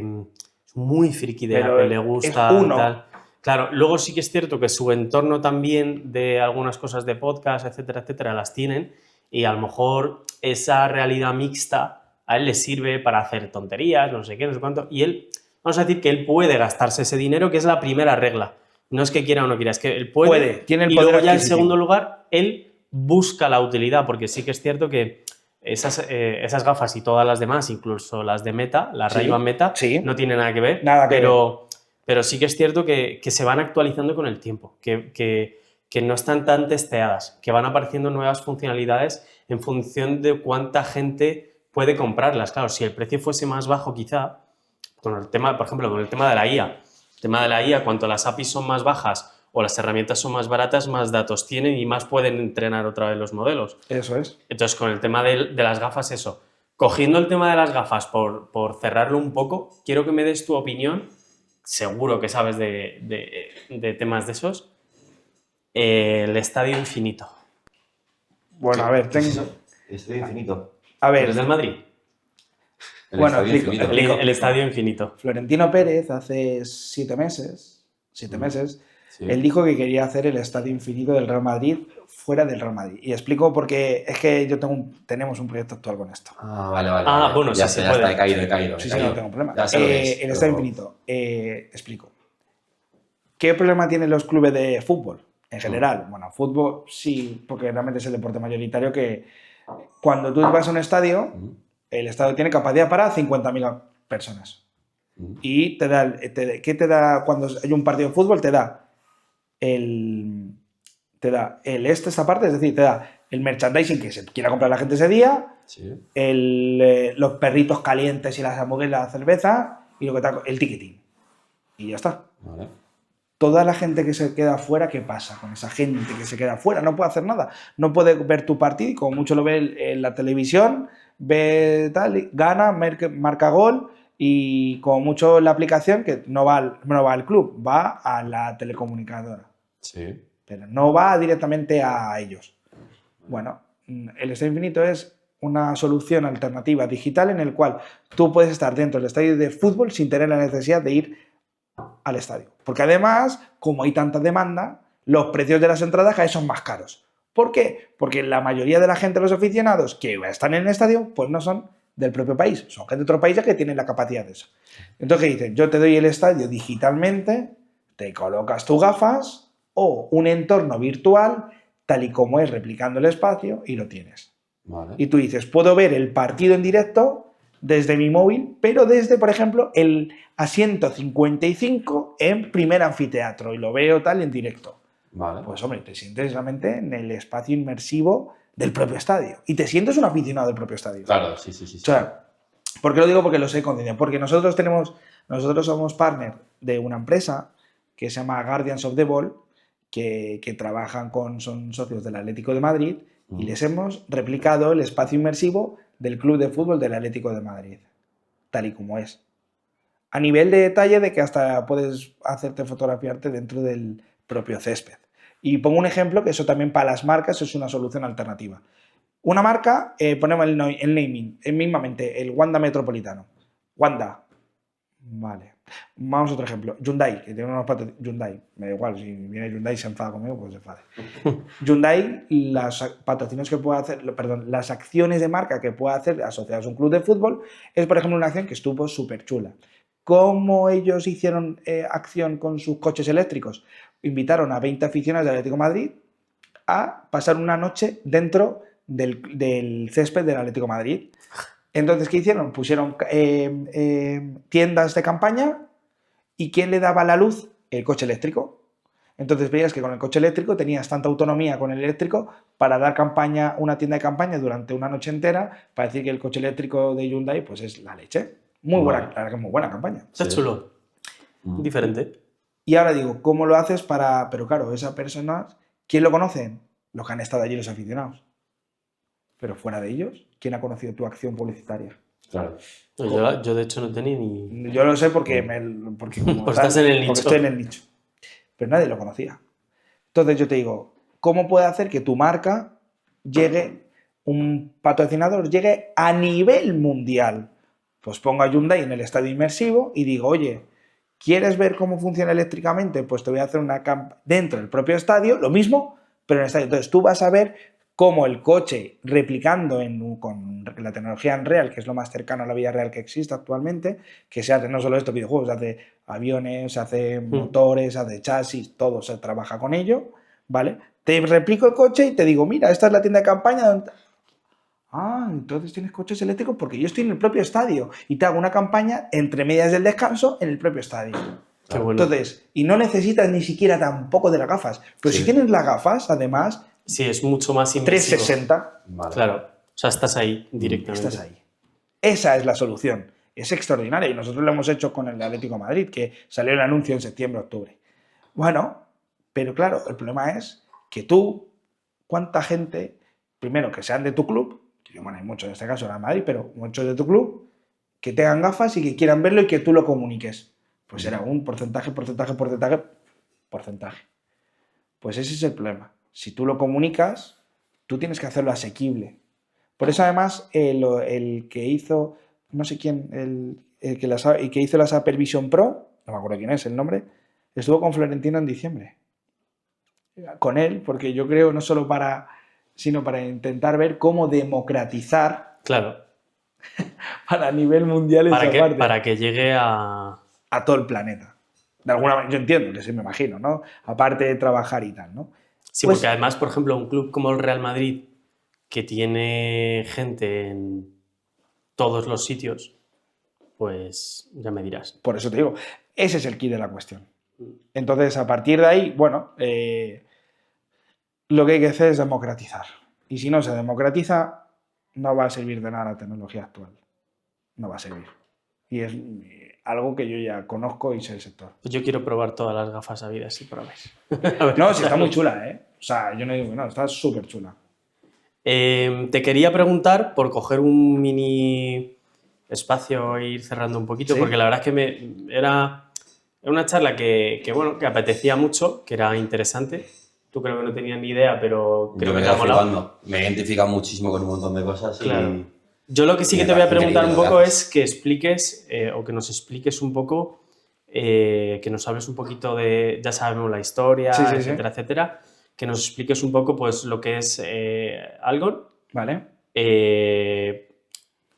es muy friki de Apple, le gusta es uno. Y tal. Claro, luego sí que es cierto que su entorno también de algunas cosas de podcast, etcétera, etcétera, las tienen y a lo mejor esa realidad mixta a él le sirve para hacer tonterías, no sé qué, no sé cuánto, y él, vamos a decir que él puede gastarse ese dinero, que es la primera regla. No es que quiera o no quiera, es que él puede tiene el y poder luego ya en adquisitivo. segundo lugar, él busca la utilidad, porque sí que es cierto que esas gafas y todas las demás, incluso las de Meta, las Ray-Ban Meta, no tienen nada que ver, pero sí que es cierto que se van actualizando con el tiempo, que no están tan testeadas, que van apareciendo nuevas funcionalidades en función de cuánta gente puede comprarlas. Claro, si el precio fuese más bajo quizá, con el tema, por ejemplo, con el tema de la IA. El tema de la IA, cuanto las APIs son más bajas o las herramientas son más baratas, más datos tienen y más pueden entrenar otra vez los modelos. Eso es. Entonces, con el tema de las gafas, eso. Cogiendo el tema de las gafas, por cerrarlo un poco, quiero que me des tu opinión. Seguro que sabes de temas de esos. El Estadio Infinito. Bueno, a ver, Estadio Infinito. A ver. ¿Eres del Madrid? Bueno, el Estadio Infinito. Florentino Pérez hace 7 meses, sí. Él dijo que quería hacer el Estadio Infinito del Real Madrid fuera del Real Madrid. Y explico porque es que tenemos un proyecto actual con esto. Vale. Bueno, ya sí, está, he caído. Sí, no tengo problema. El Estadio Infinito, explico. ¿Qué problema tienen los clubes de fútbol en general? Bueno, fútbol sí, porque realmente es el deporte mayoritario que cuando tú vas a un estadio, el estadio tiene capacidad para 50.000 personas. Y ¿qué te da cuando hay un partido de fútbol? Te da esta parte, es decir, te da el merchandising que se quiera comprar la gente ese día, los perritos calientes y las hamburguesas, la cerveza, y lo que el ticketing. Y ya está. Vale. Toda la gente que se queda fuera, ¿qué pasa con esa gente que se queda fuera? No puede hacer nada. No puede ver tu partido y como mucho lo ve en la televisión, ve tal, gana, marca gol y como mucho la aplicación que no va al club, va a la telecomunicadora. Sí. Pero no va directamente a ellos. Bueno, el Estadio Infinito es una solución alternativa digital en el cual tú puedes estar dentro del estadio de fútbol sin tener la necesidad de ir al estadio. Porque además, como hay tanta demanda, los precios de las entradas cada vez son más caros. ¿Por qué? Porque la mayoría de la gente, los aficionados que están en el estadio, pues no son del propio país, son gente de otro país ya que tienen la capacidad de eso. Entonces, ¿qué dicen? Yo te doy el estadio digitalmente, te colocas tus gafas o un entorno virtual, tal y como es, replicando el espacio, y lo tienes. Vale. Y tú dices, puedo ver el partido en directo desde mi móvil, pero desde, por ejemplo, el asiento 55 en primer anfiteatro y lo veo tal en directo. Vale. Pues hombre, te sientes realmente en el espacio inmersivo del propio estadio y te sientes un aficionado del propio estadio. Claro, sí. O sea, ¿por qué lo digo? Porque lo sé con dinero. Porque nosotros somos partner de una empresa que se llama Guardians of the Ball, que trabajan son socios del Atlético de Madrid y les hemos replicado el espacio inmersivo del club de fútbol del Atlético de Madrid, tal y como es. A nivel de detalle de que hasta puedes hacerte fotografiarte dentro del propio césped. Y pongo un ejemplo que eso también para las marcas es una solución alternativa. Una marca, ponemos el naming, mismamente, el Wanda Metropolitano. Wanda. Vale. Vamos a otro ejemplo. Hyundai, que tiene unos Hyundai. Me da igual, si viene Hyundai y se enfada conmigo, pues se enfade. Hyundai, las patrocinios que puede hacer, perdón, las acciones de marca que puede hacer asociadas a un club de fútbol, es por ejemplo una acción que estuvo súper chula. ¿Cómo ellos hicieron acción con sus coches eléctricos? Invitaron a 20 aficionados del Atlético de Madrid a pasar una noche dentro del césped del Atlético de Madrid. Entonces, ¿qué hicieron? Pusieron tiendas de campaña y ¿quién le daba la luz? El coche eléctrico. Entonces veías que con el coche eléctrico tenías tanta autonomía con el eléctrico para dar campaña, una tienda de campaña durante una noche entera para decir que el coche eléctrico de Hyundai pues es la leche. Muy buena, la verdad que muy buena campaña. Está chulo. Diferente. Y ahora digo, ¿cómo lo haces para...? Pero claro, esa persona, ¿quién lo conocen? Los que han estado allí, los aficionados. Pero fuera de ellos, ¿quién ha conocido tu acción publicitaria? Claro. Yo de hecho no tenía ni... Yo lo sé porque Pues estás en el nicho. Porque estoy en el nicho. Pero nadie lo conocía. Entonces yo te digo, ¿cómo puede hacer que tu marca un patrocinador llegue a nivel mundial? Pues pongo a Hyundai en el estadio inmersivo y digo, oye, ¿quieres ver cómo funciona eléctricamente? Pues te voy a hacer una dentro del propio estadio, lo mismo, pero en el estadio. Entonces tú vas a ver cómo el coche, replicando con la tecnología Unreal, que es lo más cercano a la vida real que existe actualmente, que se hace no solo esto, videojuegos, se hace aviones, se hace motores, se hace chasis, todo se trabaja con ello, ¿vale? Te replico el coche y te digo, mira, esta es la tienda de campaña donde... Ah, entonces tienes coches eléctricos porque yo estoy en el propio estadio y te hago una campaña entre medias del descanso en el propio estadio. Qué bueno. Entonces, y no necesitas ni siquiera tampoco de las gafas, pero si tienes las gafas, además... Sí, es mucho más inmersivo. 360. Vale. Claro. O sea, estás ahí directamente. Estás ahí. Esa es la solución. Es extraordinaria y nosotros lo hemos hecho con el Atlético de Madrid, que salió el anuncio en septiembre, octubre. Bueno, pero claro, el problema es que tú, ¿cuánta gente, primero que sean de tu club, que bueno, hay muchos en este caso en el Madrid, pero muchos de tu club, que tengan gafas y que quieran verlo y que tú lo comuniques? Pues era un porcentaje. Pues ese es el problema. Si tú lo comunicas, tú tienes que hacerlo asequible. Por eso, además, el que hizo, no sé quién, el que hizo la Supervision Pro, no me acuerdo quién es el nombre, estuvo con Florentino en diciembre. Con él, porque yo creo no solo sino para intentar ver cómo democratizar. Claro. Para nivel mundial esa parte. Para que llegue a todo el planeta. De alguna manera, yo entiendo, que sí me imagino, ¿no? Aparte de trabajar y tal, ¿no? Sí, pues, porque además, por ejemplo, un club como el Real Madrid, que tiene gente en todos los sitios, pues ya me dirás. Por eso te digo, ese es el quid de la cuestión. Entonces, a partir de ahí, bueno, lo que hay que hacer es democratizar. Y si no se democratiza, no va a servir de nada la tecnología actual. No va a servir. Y es algo que yo ya conozco y sé el sector. Pues yo quiero probar todas las gafas habidas y por haber. No, sí, está muy chula, ¿eh? O sea, yo no digo que no, está súper chula. Te quería preguntar, por coger un mini espacio e ir cerrando un poquito, ¿Sí? porque la verdad es que era una charla bueno, que apetecía mucho, que era interesante. Tú creo que no tenías ni idea, pero creo Yo me que he te ha quedado molado. flipando. Me he identificado muchísimo con un montón de cosas Claro. y Yo lo que sí y que me te voy a parece preguntar un increíble lo poco que haces. es que expliques o que nos expliques un poco, que nos hables un poquito de, ya sabemos la historia, Sí, sí, sí. etcétera, etcétera, que nos expliques un poco pues lo que es Algon. ¿Vale?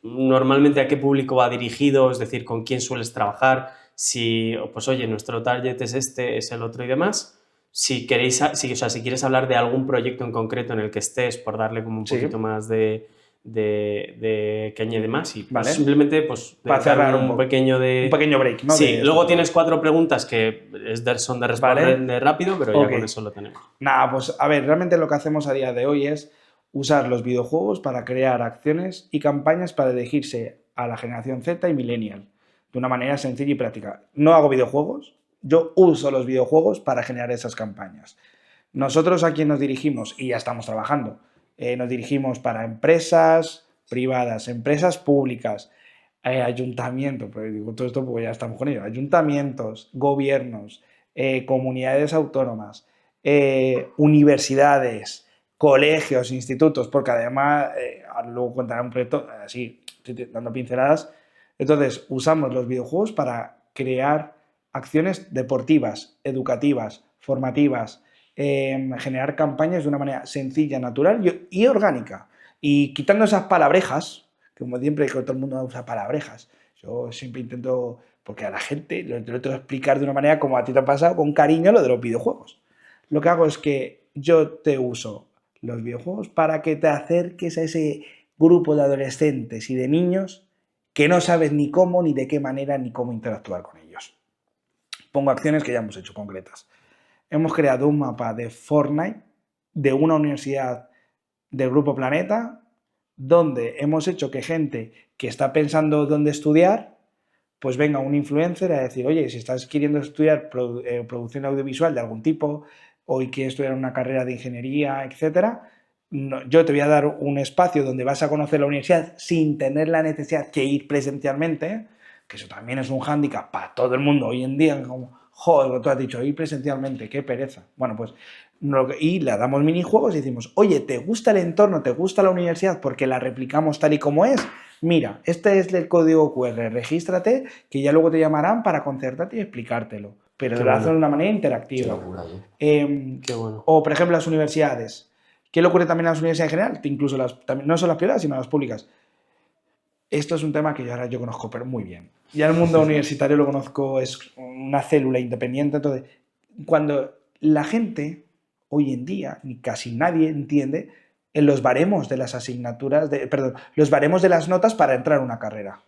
Normalmente a qué público va dirigido, es decir, con quién sueles trabajar, si, pues oye, nuestro target es este, es el otro y demás. Si queréis, o sea, si quieres hablar de algún proyecto en concreto en el que estés, por darle como un Sí. poquito más de caña y demás, y pues, Vale. simplemente pues Para dar cerrar un poco. pequeño Un pequeño break, ¿no? Sí, De luego esto. tienes 4 preguntas que son de responder Vale. rápido, pero Ok. ya con eso lo tenemos. Nada, pues a ver, realmente lo que hacemos a día de hoy es usar los videojuegos para crear acciones y campañas para dirigirse a la generación Z y millennial de una manera sencilla y práctica. No hago videojuegos, yo uso los videojuegos para generar esas campañas. Nosotros a quién nos dirigimos, y ya estamos trabajando, nos dirigimos para empresas privadas, empresas públicas, ayuntamientos, pero digo todo esto porque ya estamos con ello, ayuntamientos, gobiernos, comunidades autónomas, universidades, colegios, institutos, porque además, luego contaré un proyecto así, dando pinceladas. Entonces, usamos los videojuegos para crear acciones deportivas, educativas, formativas, generar campañas de una manera sencilla, natural y orgánica. Y quitando esas palabrejas, que como siempre que todo el mundo usa palabrejas, yo siempre intento, porque a la gente lo tengo que explicar de una manera como a ti te ha pasado, con cariño, lo de los videojuegos. Lo que hago es que yo te uso los videojuegos para que te acerques a ese grupo de adolescentes y de niños que no sabes ni cómo, ni de qué manera, ni cómo interactuar con ellos. Pongo acciones que ya hemos hecho concretas. Hemos creado un mapa de Fortnite de una universidad del Grupo Planeta, donde hemos hecho que gente que está pensando dónde estudiar, pues venga un influencer a decir, oye, si estás queriendo estudiar producción audiovisual de algún tipo o quieres estudiar una carrera de ingeniería, etcétera, yo te voy a dar un espacio donde vas a conocer la universidad sin tener la necesidad que ir presencialmente, que eso también es un hándicap para todo el mundo hoy en día, como, joder, tú has dicho, ir presencialmente, qué pereza. Bueno, pues, y le damos minijuegos y decimos, oye, ¿te gusta el entorno, te gusta la universidad porque la replicamos tal y como es? Mira, este es el código QR, regístrate, que ya luego te llamarán para concertarte y explicártelo. Pero Qué lo hacen bueno. de una manera interactiva. Qué locura, Qué bueno. O, por ejemplo, las universidades. ¿Qué le ocurre también a las universidades en general? Incluso también, no solo las privadas, sino las públicas. Esto es un tema que ahora yo conozco, pero muy bien. Ya el mundo universitario lo conozco, es una célula independiente. Entonces, cuando la gente, hoy en día, ni casi nadie entiende en los baremos de las asignaturas, los baremos de las notas para entrar a una carrera.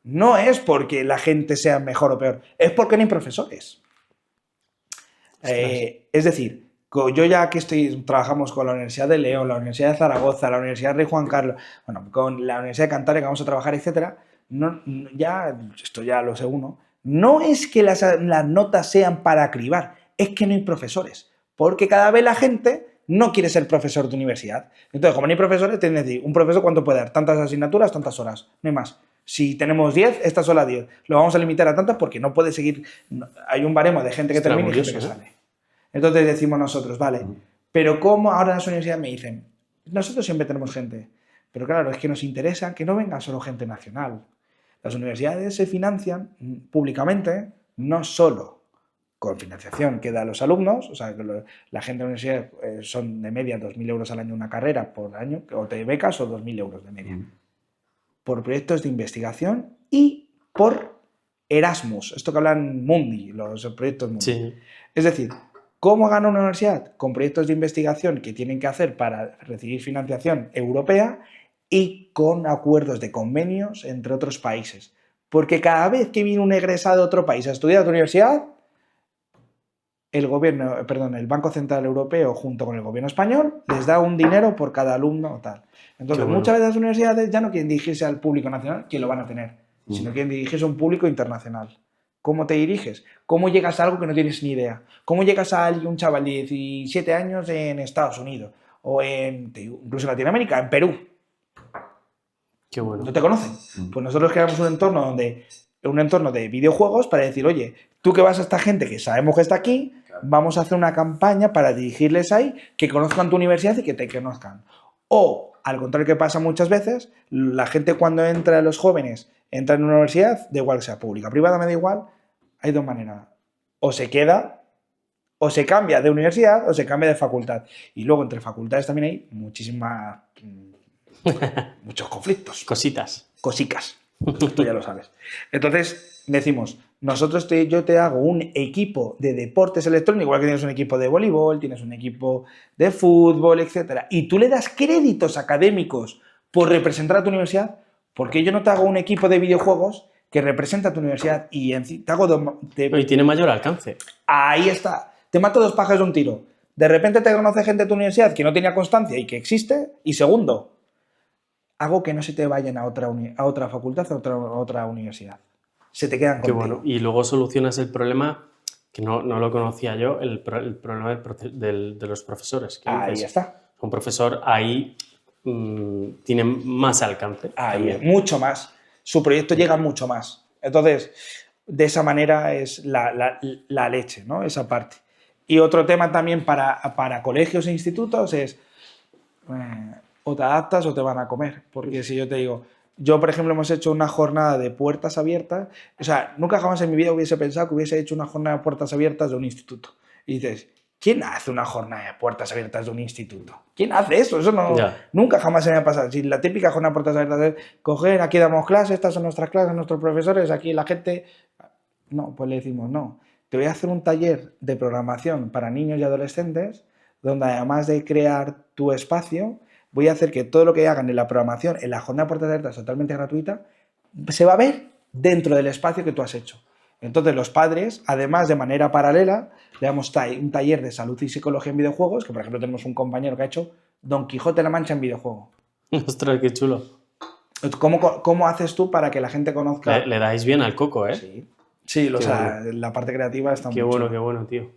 No es porque la gente sea mejor o peor, es porque no hay profesores. Es decir, yo ya que trabajamos con la Universidad de León, la Universidad de Zaragoza, la Universidad Rey Juan Carlos, bueno, con la Universidad de Cantabria que vamos a trabajar, etcétera, esto ya lo sé uno, no es que las notas sean para cribar, es que no hay profesores, porque cada vez la gente no quiere ser profesor de universidad. Entonces, como no hay profesores, tienes que decir, un profesor ¿cuánto puede dar? Tantas asignaturas, tantas horas, no hay más. Si tenemos 10, estas son las 10. Lo vamos a limitar a tantas porque no puede seguir. Hay un baremo de gente que termina y gente que sale. Entonces decimos nosotros, vale, pero ¿cómo ahora las universidades me dicen? Nosotros siempre tenemos gente, pero claro, es que nos interesa que no venga solo gente nacional. Las universidades se financian públicamente, no solo con financiación que dan los alumnos, o sea, que la gente de la universidad son de media 2.000 euros al año una carrera por año, o de becas o 2.000 euros de media, por proyectos de investigación y por Erasmus, esto que hablan Mundi, los proyectos Mundi. Sí. Es decir, ¿cómo gana una universidad? Con proyectos de investigación que tienen que hacer para recibir financiación europea y con acuerdos de convenios entre otros países. Porque cada vez que viene un egresado de otro país a estudiar a tu universidad, el Banco Central Europeo junto con el gobierno español les da un dinero por cada alumno o tal. Entonces, muchas veces las universidades ya no quieren dirigirse al público nacional, que lo van a tener, sino quieren dirigirse a un público internacional. ¿Cómo te diriges? ¿Cómo llegas a algo que no tienes ni idea? ¿Cómo llegas a un chaval de 17 años en Estados Unidos? O incluso en Latinoamérica, en Perú. Qué bueno. ¿No te conocen? Pues nosotros creamos un entorno de videojuegos para decir, oye, tú que vas a esta gente que sabemos que está aquí, vamos a hacer una campaña para dirigirles ahí, que conozcan tu universidad y que te conozcan. O, al contrario que pasa muchas veces, la gente cuando entra, los jóvenes, entran en una universidad, da igual que sea pública, privada, me da igual, hay dos maneras. O se queda, o se cambia de universidad, o se cambia de facultad. Y luego entre facultades también hay muchos conflictos. Cosicas. Tú ya lo sabes. Entonces, decimos, yo te hago un equipo de deportes electrónicos, igual que tienes un equipo de voleibol, tienes un equipo de fútbol, etc. Y tú le das créditos académicos por representar a tu universidad, porque yo no te hago un equipo de videojuegos que representa a tu universidad y te hago... Y tiene mayor alcance. Ahí está. Te mato dos pájaros de un tiro. De repente te conoce gente de tu universidad que no tenía constancia y que existe. Y segundo, hago que no se te vayan a otra facultad, a otra universidad. Se te quedan contigo. Qué bueno. Y luego solucionas el problema, que no lo conocía yo, el problema de los profesores. Ahí está. Un profesor ahí tiene más alcance. Ahí, mucho más. Su proyecto llega mucho más. Entonces, de esa manera es la leche, ¿no? Esa parte. Y otro tema también para colegios e institutos es... o te adaptas o te van a comer. Porque si yo te digo, yo por ejemplo hemos hecho una jornada de puertas abiertas, o sea, nunca jamás en mi vida hubiese pensado que hubiese hecho una jornada de puertas abiertas de un instituto. Y dices, ¿quién hace una jornada de puertas abiertas de un instituto? ¿Quién hace eso? Eso no, nunca jamás se me ha pasado. Si la típica jornada de puertas abiertas es coger, aquí damos clases, estas son nuestras clases, nuestros profesores, aquí la gente... No, pues le decimos, no, te voy a hacer un taller de programación para niños y adolescentes, donde además de crear tu espacio, voy a hacer que todo lo que hagan en la programación, en la jornada de puertas abiertas totalmente gratuita, se va a ver dentro del espacio que tú has hecho. Entonces los padres, además de manera paralela, le damos un taller de salud y psicología en videojuegos, que por ejemplo tenemos un compañero que ha hecho Don Quijote de la Mancha en videojuego. Ostras, qué chulo. ¿Cómo haces tú para que la gente conozca? Le dais bien al coco, ¿eh? Sí, o sea, la parte creativa está muy bueno, qué bueno, tío.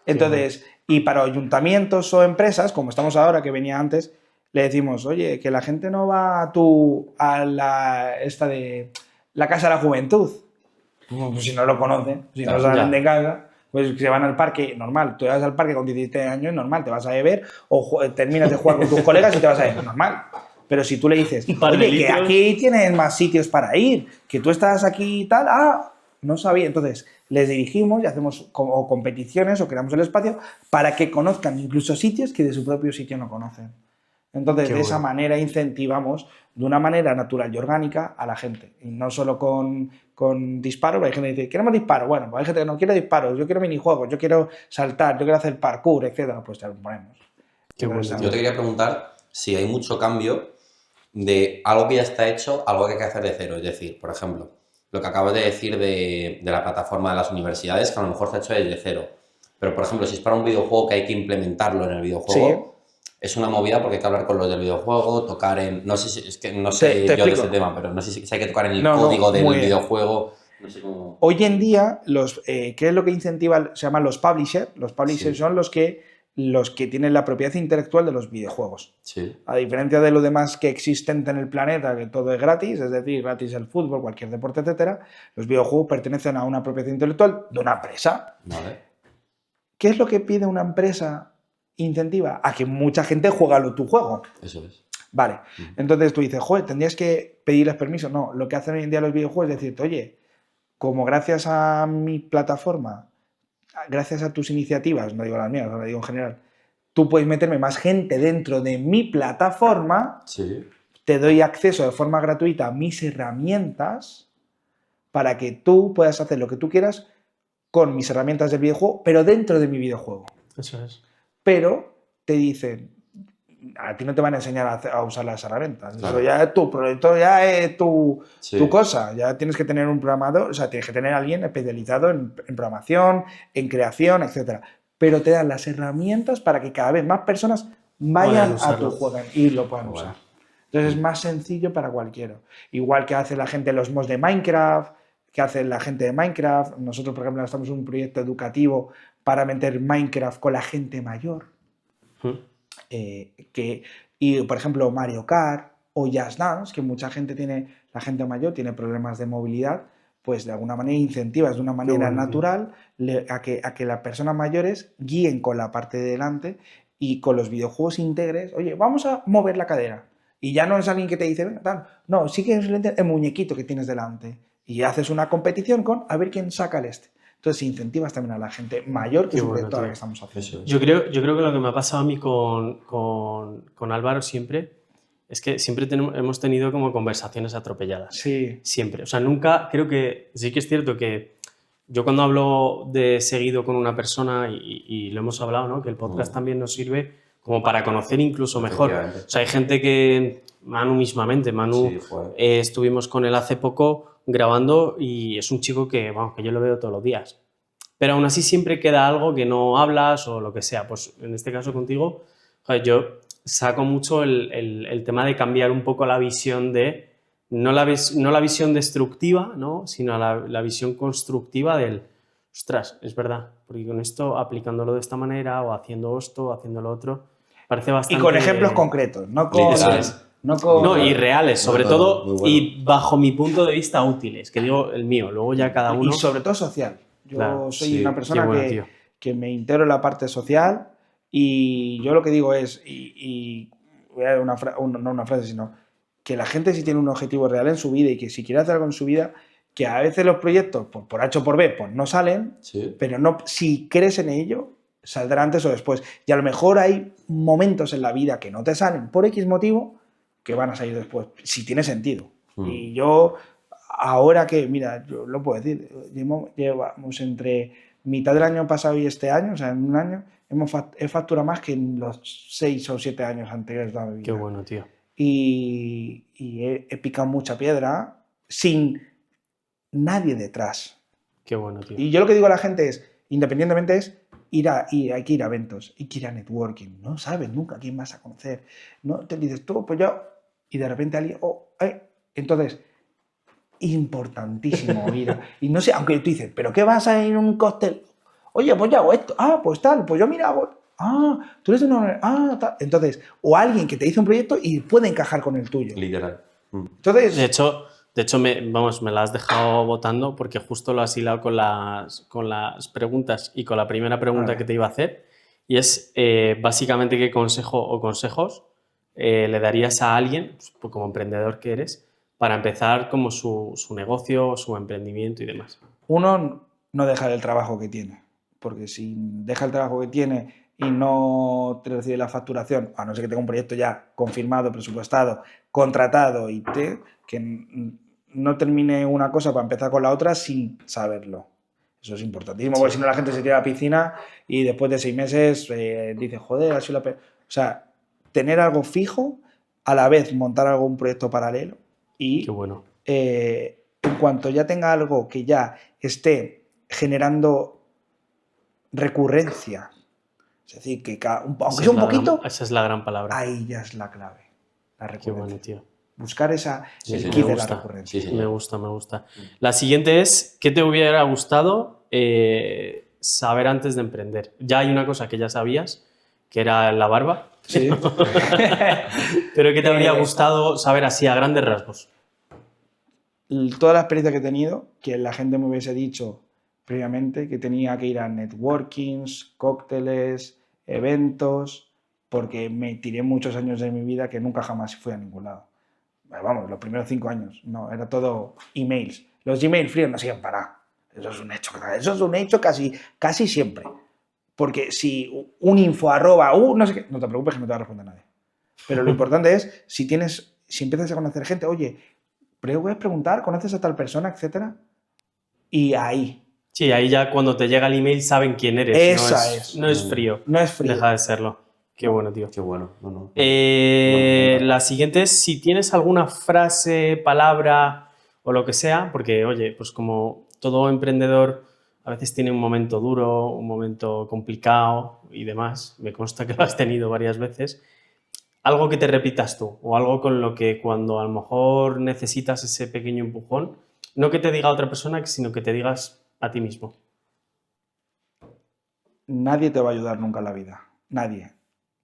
Entonces, y para ayuntamientos o empresas, como estamos ahora, que venía antes, le decimos, oye, que la gente no va a la Casa de la Juventud. Pues si no lo conocen, si no salen de casa, pues se van al parque, normal. Tú vas al parque con 17 años, normal, te vas a beber o terminas de jugar con tus colegas y te vas a beber, normal. Pero si tú le dices, oye, que aquí tienes más sitios para ir, que tú estás aquí y tal, no sabía. Entonces, les dirigimos y hacemos competiciones o creamos el espacio para que conozcan incluso sitios que de su propio sitio no conocen. Entonces, de esa manera incentivamos de una manera natural y orgánica a la gente. Y no solo con disparos, hay gente que dice, queremos disparos. Bueno, pues hay gente que no quiere disparos, yo quiero minijuegos, yo quiero saltar, yo quiero hacer parkour, etc. Pues te lo ponemos. Yo te quería preguntar si hay mucho cambio de algo que ya está hecho a algo que hay que hacer de cero. Es decir, por ejemplo, lo que acabas de decir de la plataforma de las universidades, que a lo mejor se ha hecho desde cero. Pero, por ejemplo, si es para un videojuego que hay que implementarlo en el videojuego, es una movida porque hay que hablar con los del videojuego, tocar en... No sé si, es que no sé yo de ese tema, pero no sé si hay que tocar en el código del videojuego. No sé cómo... Hoy en día, ¿qué es lo que incentiva? Se llaman los publishers. Los publishers son los que tienen la propiedad intelectual de los videojuegos. Sí. A diferencia de lo demás que existen en el planeta, que todo es gratis, es decir, gratis el fútbol, cualquier deporte, etcétera, los videojuegos pertenecen a una propiedad intelectual de una empresa. Vale. ¿Qué es lo que pide una empresa incentiva? A que mucha gente juega tu juego. Eso es. Vale. Entonces tú dices, joder, tendrías que pedirles permiso. No, lo que hacen hoy en día los videojuegos es decirte, oye, como gracias a mi plataforma, gracias a tus iniciativas, no digo las mías, ahora digo en general, tú puedes meterme más gente dentro de mi plataforma, te doy acceso de forma gratuita a mis herramientas para que tú puedas hacer lo que tú quieras con mis herramientas del videojuego, pero dentro de mi videojuego. Eso es. Pero te dicen, a ti no te van a enseñar a usar las herramientas. Claro. Eso ya es tu proyecto, ya es tu cosa. Ya tienes que tener un programador, o sea, tienes que tener a alguien especializado en programación, en creación, etc. Pero te dan las herramientas para que cada vez más personas vayan a tu juego y lo puedan usar. Entonces es más sencillo para cualquiera. Igual que hace la gente los mods de Minecraft, que hace la gente de Minecraft. Nosotros, por ejemplo, estamos en un proyecto educativo para meter Minecraft con la gente mayor. Y, por ejemplo, Mario Kart o Just Dance, que mucha gente tiene, la gente mayor tiene problemas de movilidad, pues de alguna manera incentivas de una manera natural a que las personas mayores guíen con la parte de delante y con los videojuegos integres, oye, vamos a mover la cadera. Y ya no es alguien que te dice, venga, tal. No, sí que es el muñequito que tienes delante. Y haces una competición con a ver quién saca el este. Entonces incentivas también a la gente mayor, que es un proyecto ahora que estamos haciendo. Yo creo que lo que me ha pasado a mí con Álvaro siempre es que siempre hemos tenido como conversaciones atropelladas. Sí. Siempre. O sea, nunca, creo que sí que es cierto que yo cuando hablo de seguido con una persona, y lo hemos hablado, ¿no? Que el podcast también nos sirve como para conocer incluso mejor. O sea, hay gente que, Manu mismamente, estuvimos con él hace poco grabando y es un chico que, vamos, que yo lo veo todos los días. Pero aún así siempre queda algo que no hablas o lo que sea. Pues en este caso contigo, joder, yo saco mucho el tema de cambiar un poco la visión de, no la visión destructiva, ¿no? Sino la visión constructiva del, ostras, es verdad, porque con esto, aplicándolo de esta manera o haciendo esto o haciendo lo otro, parece bastante... Y con ejemplos concretos, no con... No, y reales, sobre todo, y bajo mi punto de vista útiles, que digo el mío, luego ya cada uno... Y sobre todo social. Yo soy una persona bueno, que me integro en la parte social y yo lo que digo es, y voy a dar no una frase, sino que la gente si tiene un objetivo real en su vida y que si quiere hacer algo en su vida, que a veces los proyectos, pues, por H o por B, pues no salen, pero no, si crees en ello, saldrá antes o después. Y a lo mejor hay momentos en la vida que no te salen por X motivo que van a salir después, si tiene sentido. Y yo... Ahora que, mira, yo lo puedo decir, llevamos entre mitad del año pasado y este año, o sea, en un año, he facturado más que en los 6 o 7 años anteriores de la vida. Qué bueno, tío. Y he picado mucha piedra sin nadie detrás. Qué bueno, tío. Y yo lo que digo a la gente es, independientemente es, hay que ir a eventos, hay que ir a networking. No sabes nunca quién vas a conocer. No te dices tú, pues yo, y de repente alguien, entonces... importantísimo ir y no sé, aunque tú dices, ¿pero qué vas a ir a un cóctel? Oye, pues yo hago esto, pues tal, pues yo mira, hago, tú eres una, tal. Entonces, o alguien que te dice un proyecto y puede encajar con el tuyo. Literal. Entonces, de hecho me la has dejado votando porque justo lo has hilado con las preguntas y con la primera pregunta que te iba a hacer, y es básicamente qué consejo o consejos le darías a alguien, pues, como emprendedor que eres, para empezar como su negocio, su emprendimiento y demás. Uno, no dejar el trabajo que tiene, porque si deja el trabajo que tiene y no te recibe la facturación, a no ser que tenga un proyecto ya confirmado, presupuestado, contratado y que no termine una cosa para empezar con la otra sin saberlo. Eso es importantísimo, porque si no la gente se tira a la piscina y después de 6 meses dice, joder, ha sido la... O sea, tener algo fijo, a la vez montar un proyecto paralelo. Y qué bueno. En cuanto ya tenga algo que ya esté generando recurrencia, es decir, que aunque sea un poquito, esa es la gran palabra. Ahí ya es la clave, la recurrencia. Qué bueno, tío. Buscar el kit de la recurrencia. Me gusta. La siguiente es, ¿qué te hubiera gustado saber antes de emprender? Ya hay una cosa que ya sabías, que era la barba. Sí. Pero ¿qué te habría gustado saber así a grandes rasgos? Toda la experiencia que he tenido, que la gente me hubiese dicho previamente que tenía que ir a networkings, cócteles, eventos, porque me tiré muchos años de mi vida que nunca jamás fui a ningún lado. Vamos, los primeros 5 años, no, era todo emails. Los Gmail fríos no sirven para nada. Eso es un hecho casi siempre. Porque si un info no sé qué, no te preocupes que no te va a responder nadie. Pero lo importante es, si empiezas a conocer gente, oye, puedes preguntar, ¿conoces a tal persona, etcétera? Y ahí. Sí, ahí ya cuando te llega el email saben quién eres. No es frío. No es frío. Deja de serlo. Qué bueno, tío. Qué bueno. La siguiente es si tienes alguna frase, palabra o lo que sea, porque, oye, pues como todo emprendedor a veces tiene un momento duro, un momento complicado y demás. Me consta que lo has tenido varias veces. algo que te repitas tú o algo con lo que cuando a lo mejor necesitas ese pequeño empujón, no que te diga otra persona, sino que te digas a ti mismo. Nadie te va a ayudar nunca en la vida. Nadie.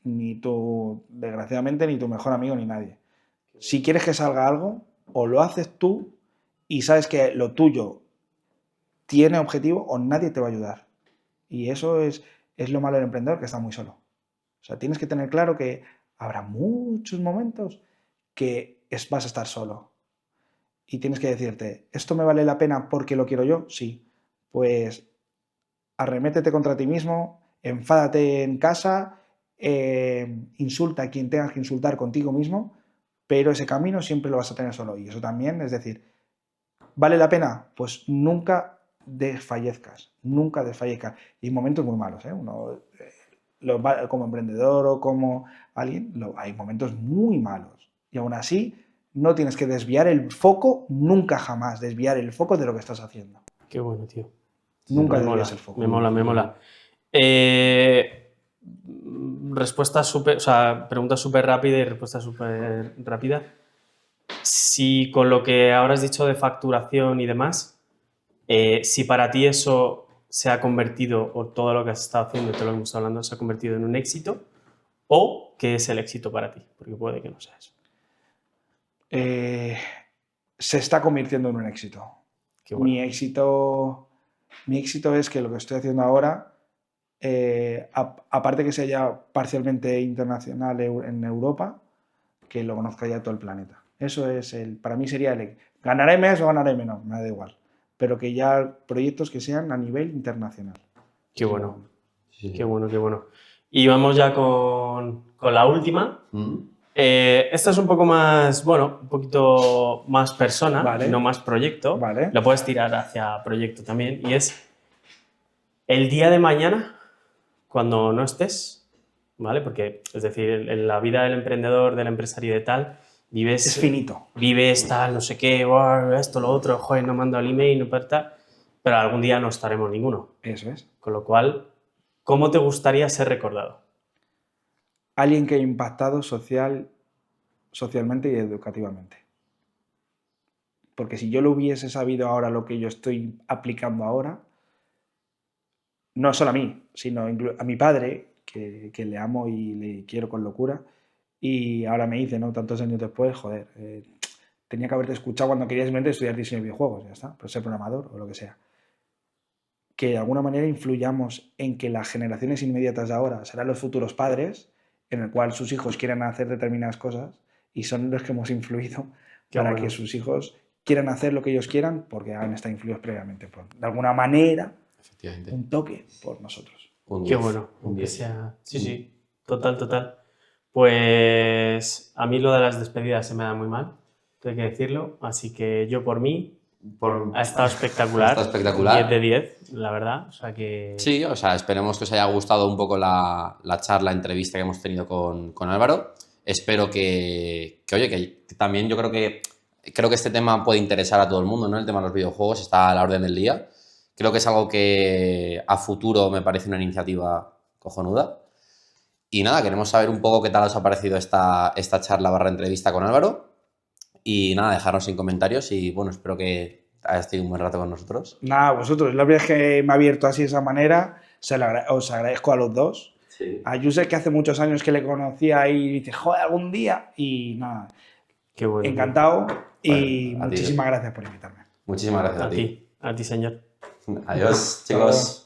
Ni tú, desgraciadamente, ni tu mejor amigo, ni nadie. Si quieres que salga algo, o lo haces tú y sabes que lo tuyo tiene objetivo, o nadie te va a ayudar. Y eso es lo malo del emprendedor, que está muy solo. O sea, tienes que tener claro que habrá muchos momentos que vas a estar solo. Y tienes que decirte, ¿esto me vale la pena porque lo quiero yo? Sí. Pues arremétete contra ti mismo, enfádate en casa, insulta a quien tengas que insultar contigo mismo, pero ese camino siempre lo vas a tener solo. Y eso también, es decir, ¿vale la pena? Pues nunca desfallezcas, nunca desfallezcas. Y hay momentos muy malos, ¿eh? Como emprendedor o como alguien, hay momentos muy malos. Y aún así, no tienes que desviar el foco, nunca jamás desviar el foco de lo que estás haciendo. Qué bueno, tío. Nunca Me mola, desvías el foco. me mola. Respuesta súper, o sea, pregunta súper rápida y respuesta súper rápida. Si con lo que ahora has dicho de facturación y demás, si para ti eso se ha convertido, o todo lo que has estado haciendo, todo lo que hemos estado hablando, se ha convertido en un éxito, o qué es el éxito para ti, porque puede que no sea eso. Se está convirtiendo en un éxito. Qué bueno. Mi éxito es que lo que estoy haciendo ahora, aparte que sea ya parcialmente internacional en Europa, que lo conozca ya todo el planeta. Eso es para mí sería ganaré más o ganaré menos, me da igual. Pero que ya proyectos que sean a nivel internacional. Qué bueno. Sí. Qué bueno, qué bueno. Y vamos ya con la última. Esta es un poco más, bueno, un poquito más persona, Vale. no más proyecto. Vale. Lo puedes tirar hacia proyecto también. Y es el día de mañana, cuando no estés, ¿vale? Porque, es decir, en la vida del emprendedor, del empresario y de tal, Es finito. Vives tal, no sé qué, esto, lo otro, joder, no mando el email, no para tal, pero algún día no estaremos ninguno. Eso es. Con lo cual, ¿cómo te gustaría ser recordado? Alguien que ha impactado socialmente y educativamente. Porque si yo lo hubiese sabido ahora lo que yo estoy aplicando ahora, no solo a mí, sino a mi padre, que le amo y le quiero con locura, y ahora me dice, ¿no? Tantos años después, joder, tenía que haberte escuchado cuando querías simplemente estudiar diseño de videojuegos, ya está, pues ser programador o lo que sea. Que de alguna manera influyamos en que las generaciones inmediatas de ahora serán los futuros padres, en el cual sus hijos quieran hacer determinadas cosas, y son los que hemos influido para que sus hijos quieran hacer lo que ellos quieran porque han estado influidos previamente de alguna manera, un toque por nosotros. Qué bueno, aunque sea... Sí, total. Pues a mí lo de las despedidas se me da muy mal, tengo que decirlo, así que yo por mí ha estado espectacular. Ha estado espectacular. 10 de 10, la verdad, o sea que... Sí, o sea, esperemos que os haya gustado un poco la charla, entrevista que hemos tenido con Álvaro. Espero que también yo creo que este tema puede interesar a todo el mundo, ¿no? El tema de los videojuegos está a la orden del día. Creo que es algo que a futuro me parece una iniciativa cojonuda. Y nada, queremos saber un poco qué tal os ha parecido esta charla / entrevista con Álvaro. Y nada, dejarnos en comentarios y bueno, espero que hayas tenido un buen rato con nosotros. Nada, vosotros, la verdad es que me ha abierto así de esa manera, os agradezco a los dos. Sí. A Josep, que hace muchos años que le conocía y dice, joder, algún día. Y nada, qué bueno, encantado y muchísimas gracias por invitarme. Muchísimas gracias a ti. A ti, señor. Adiós, chicos.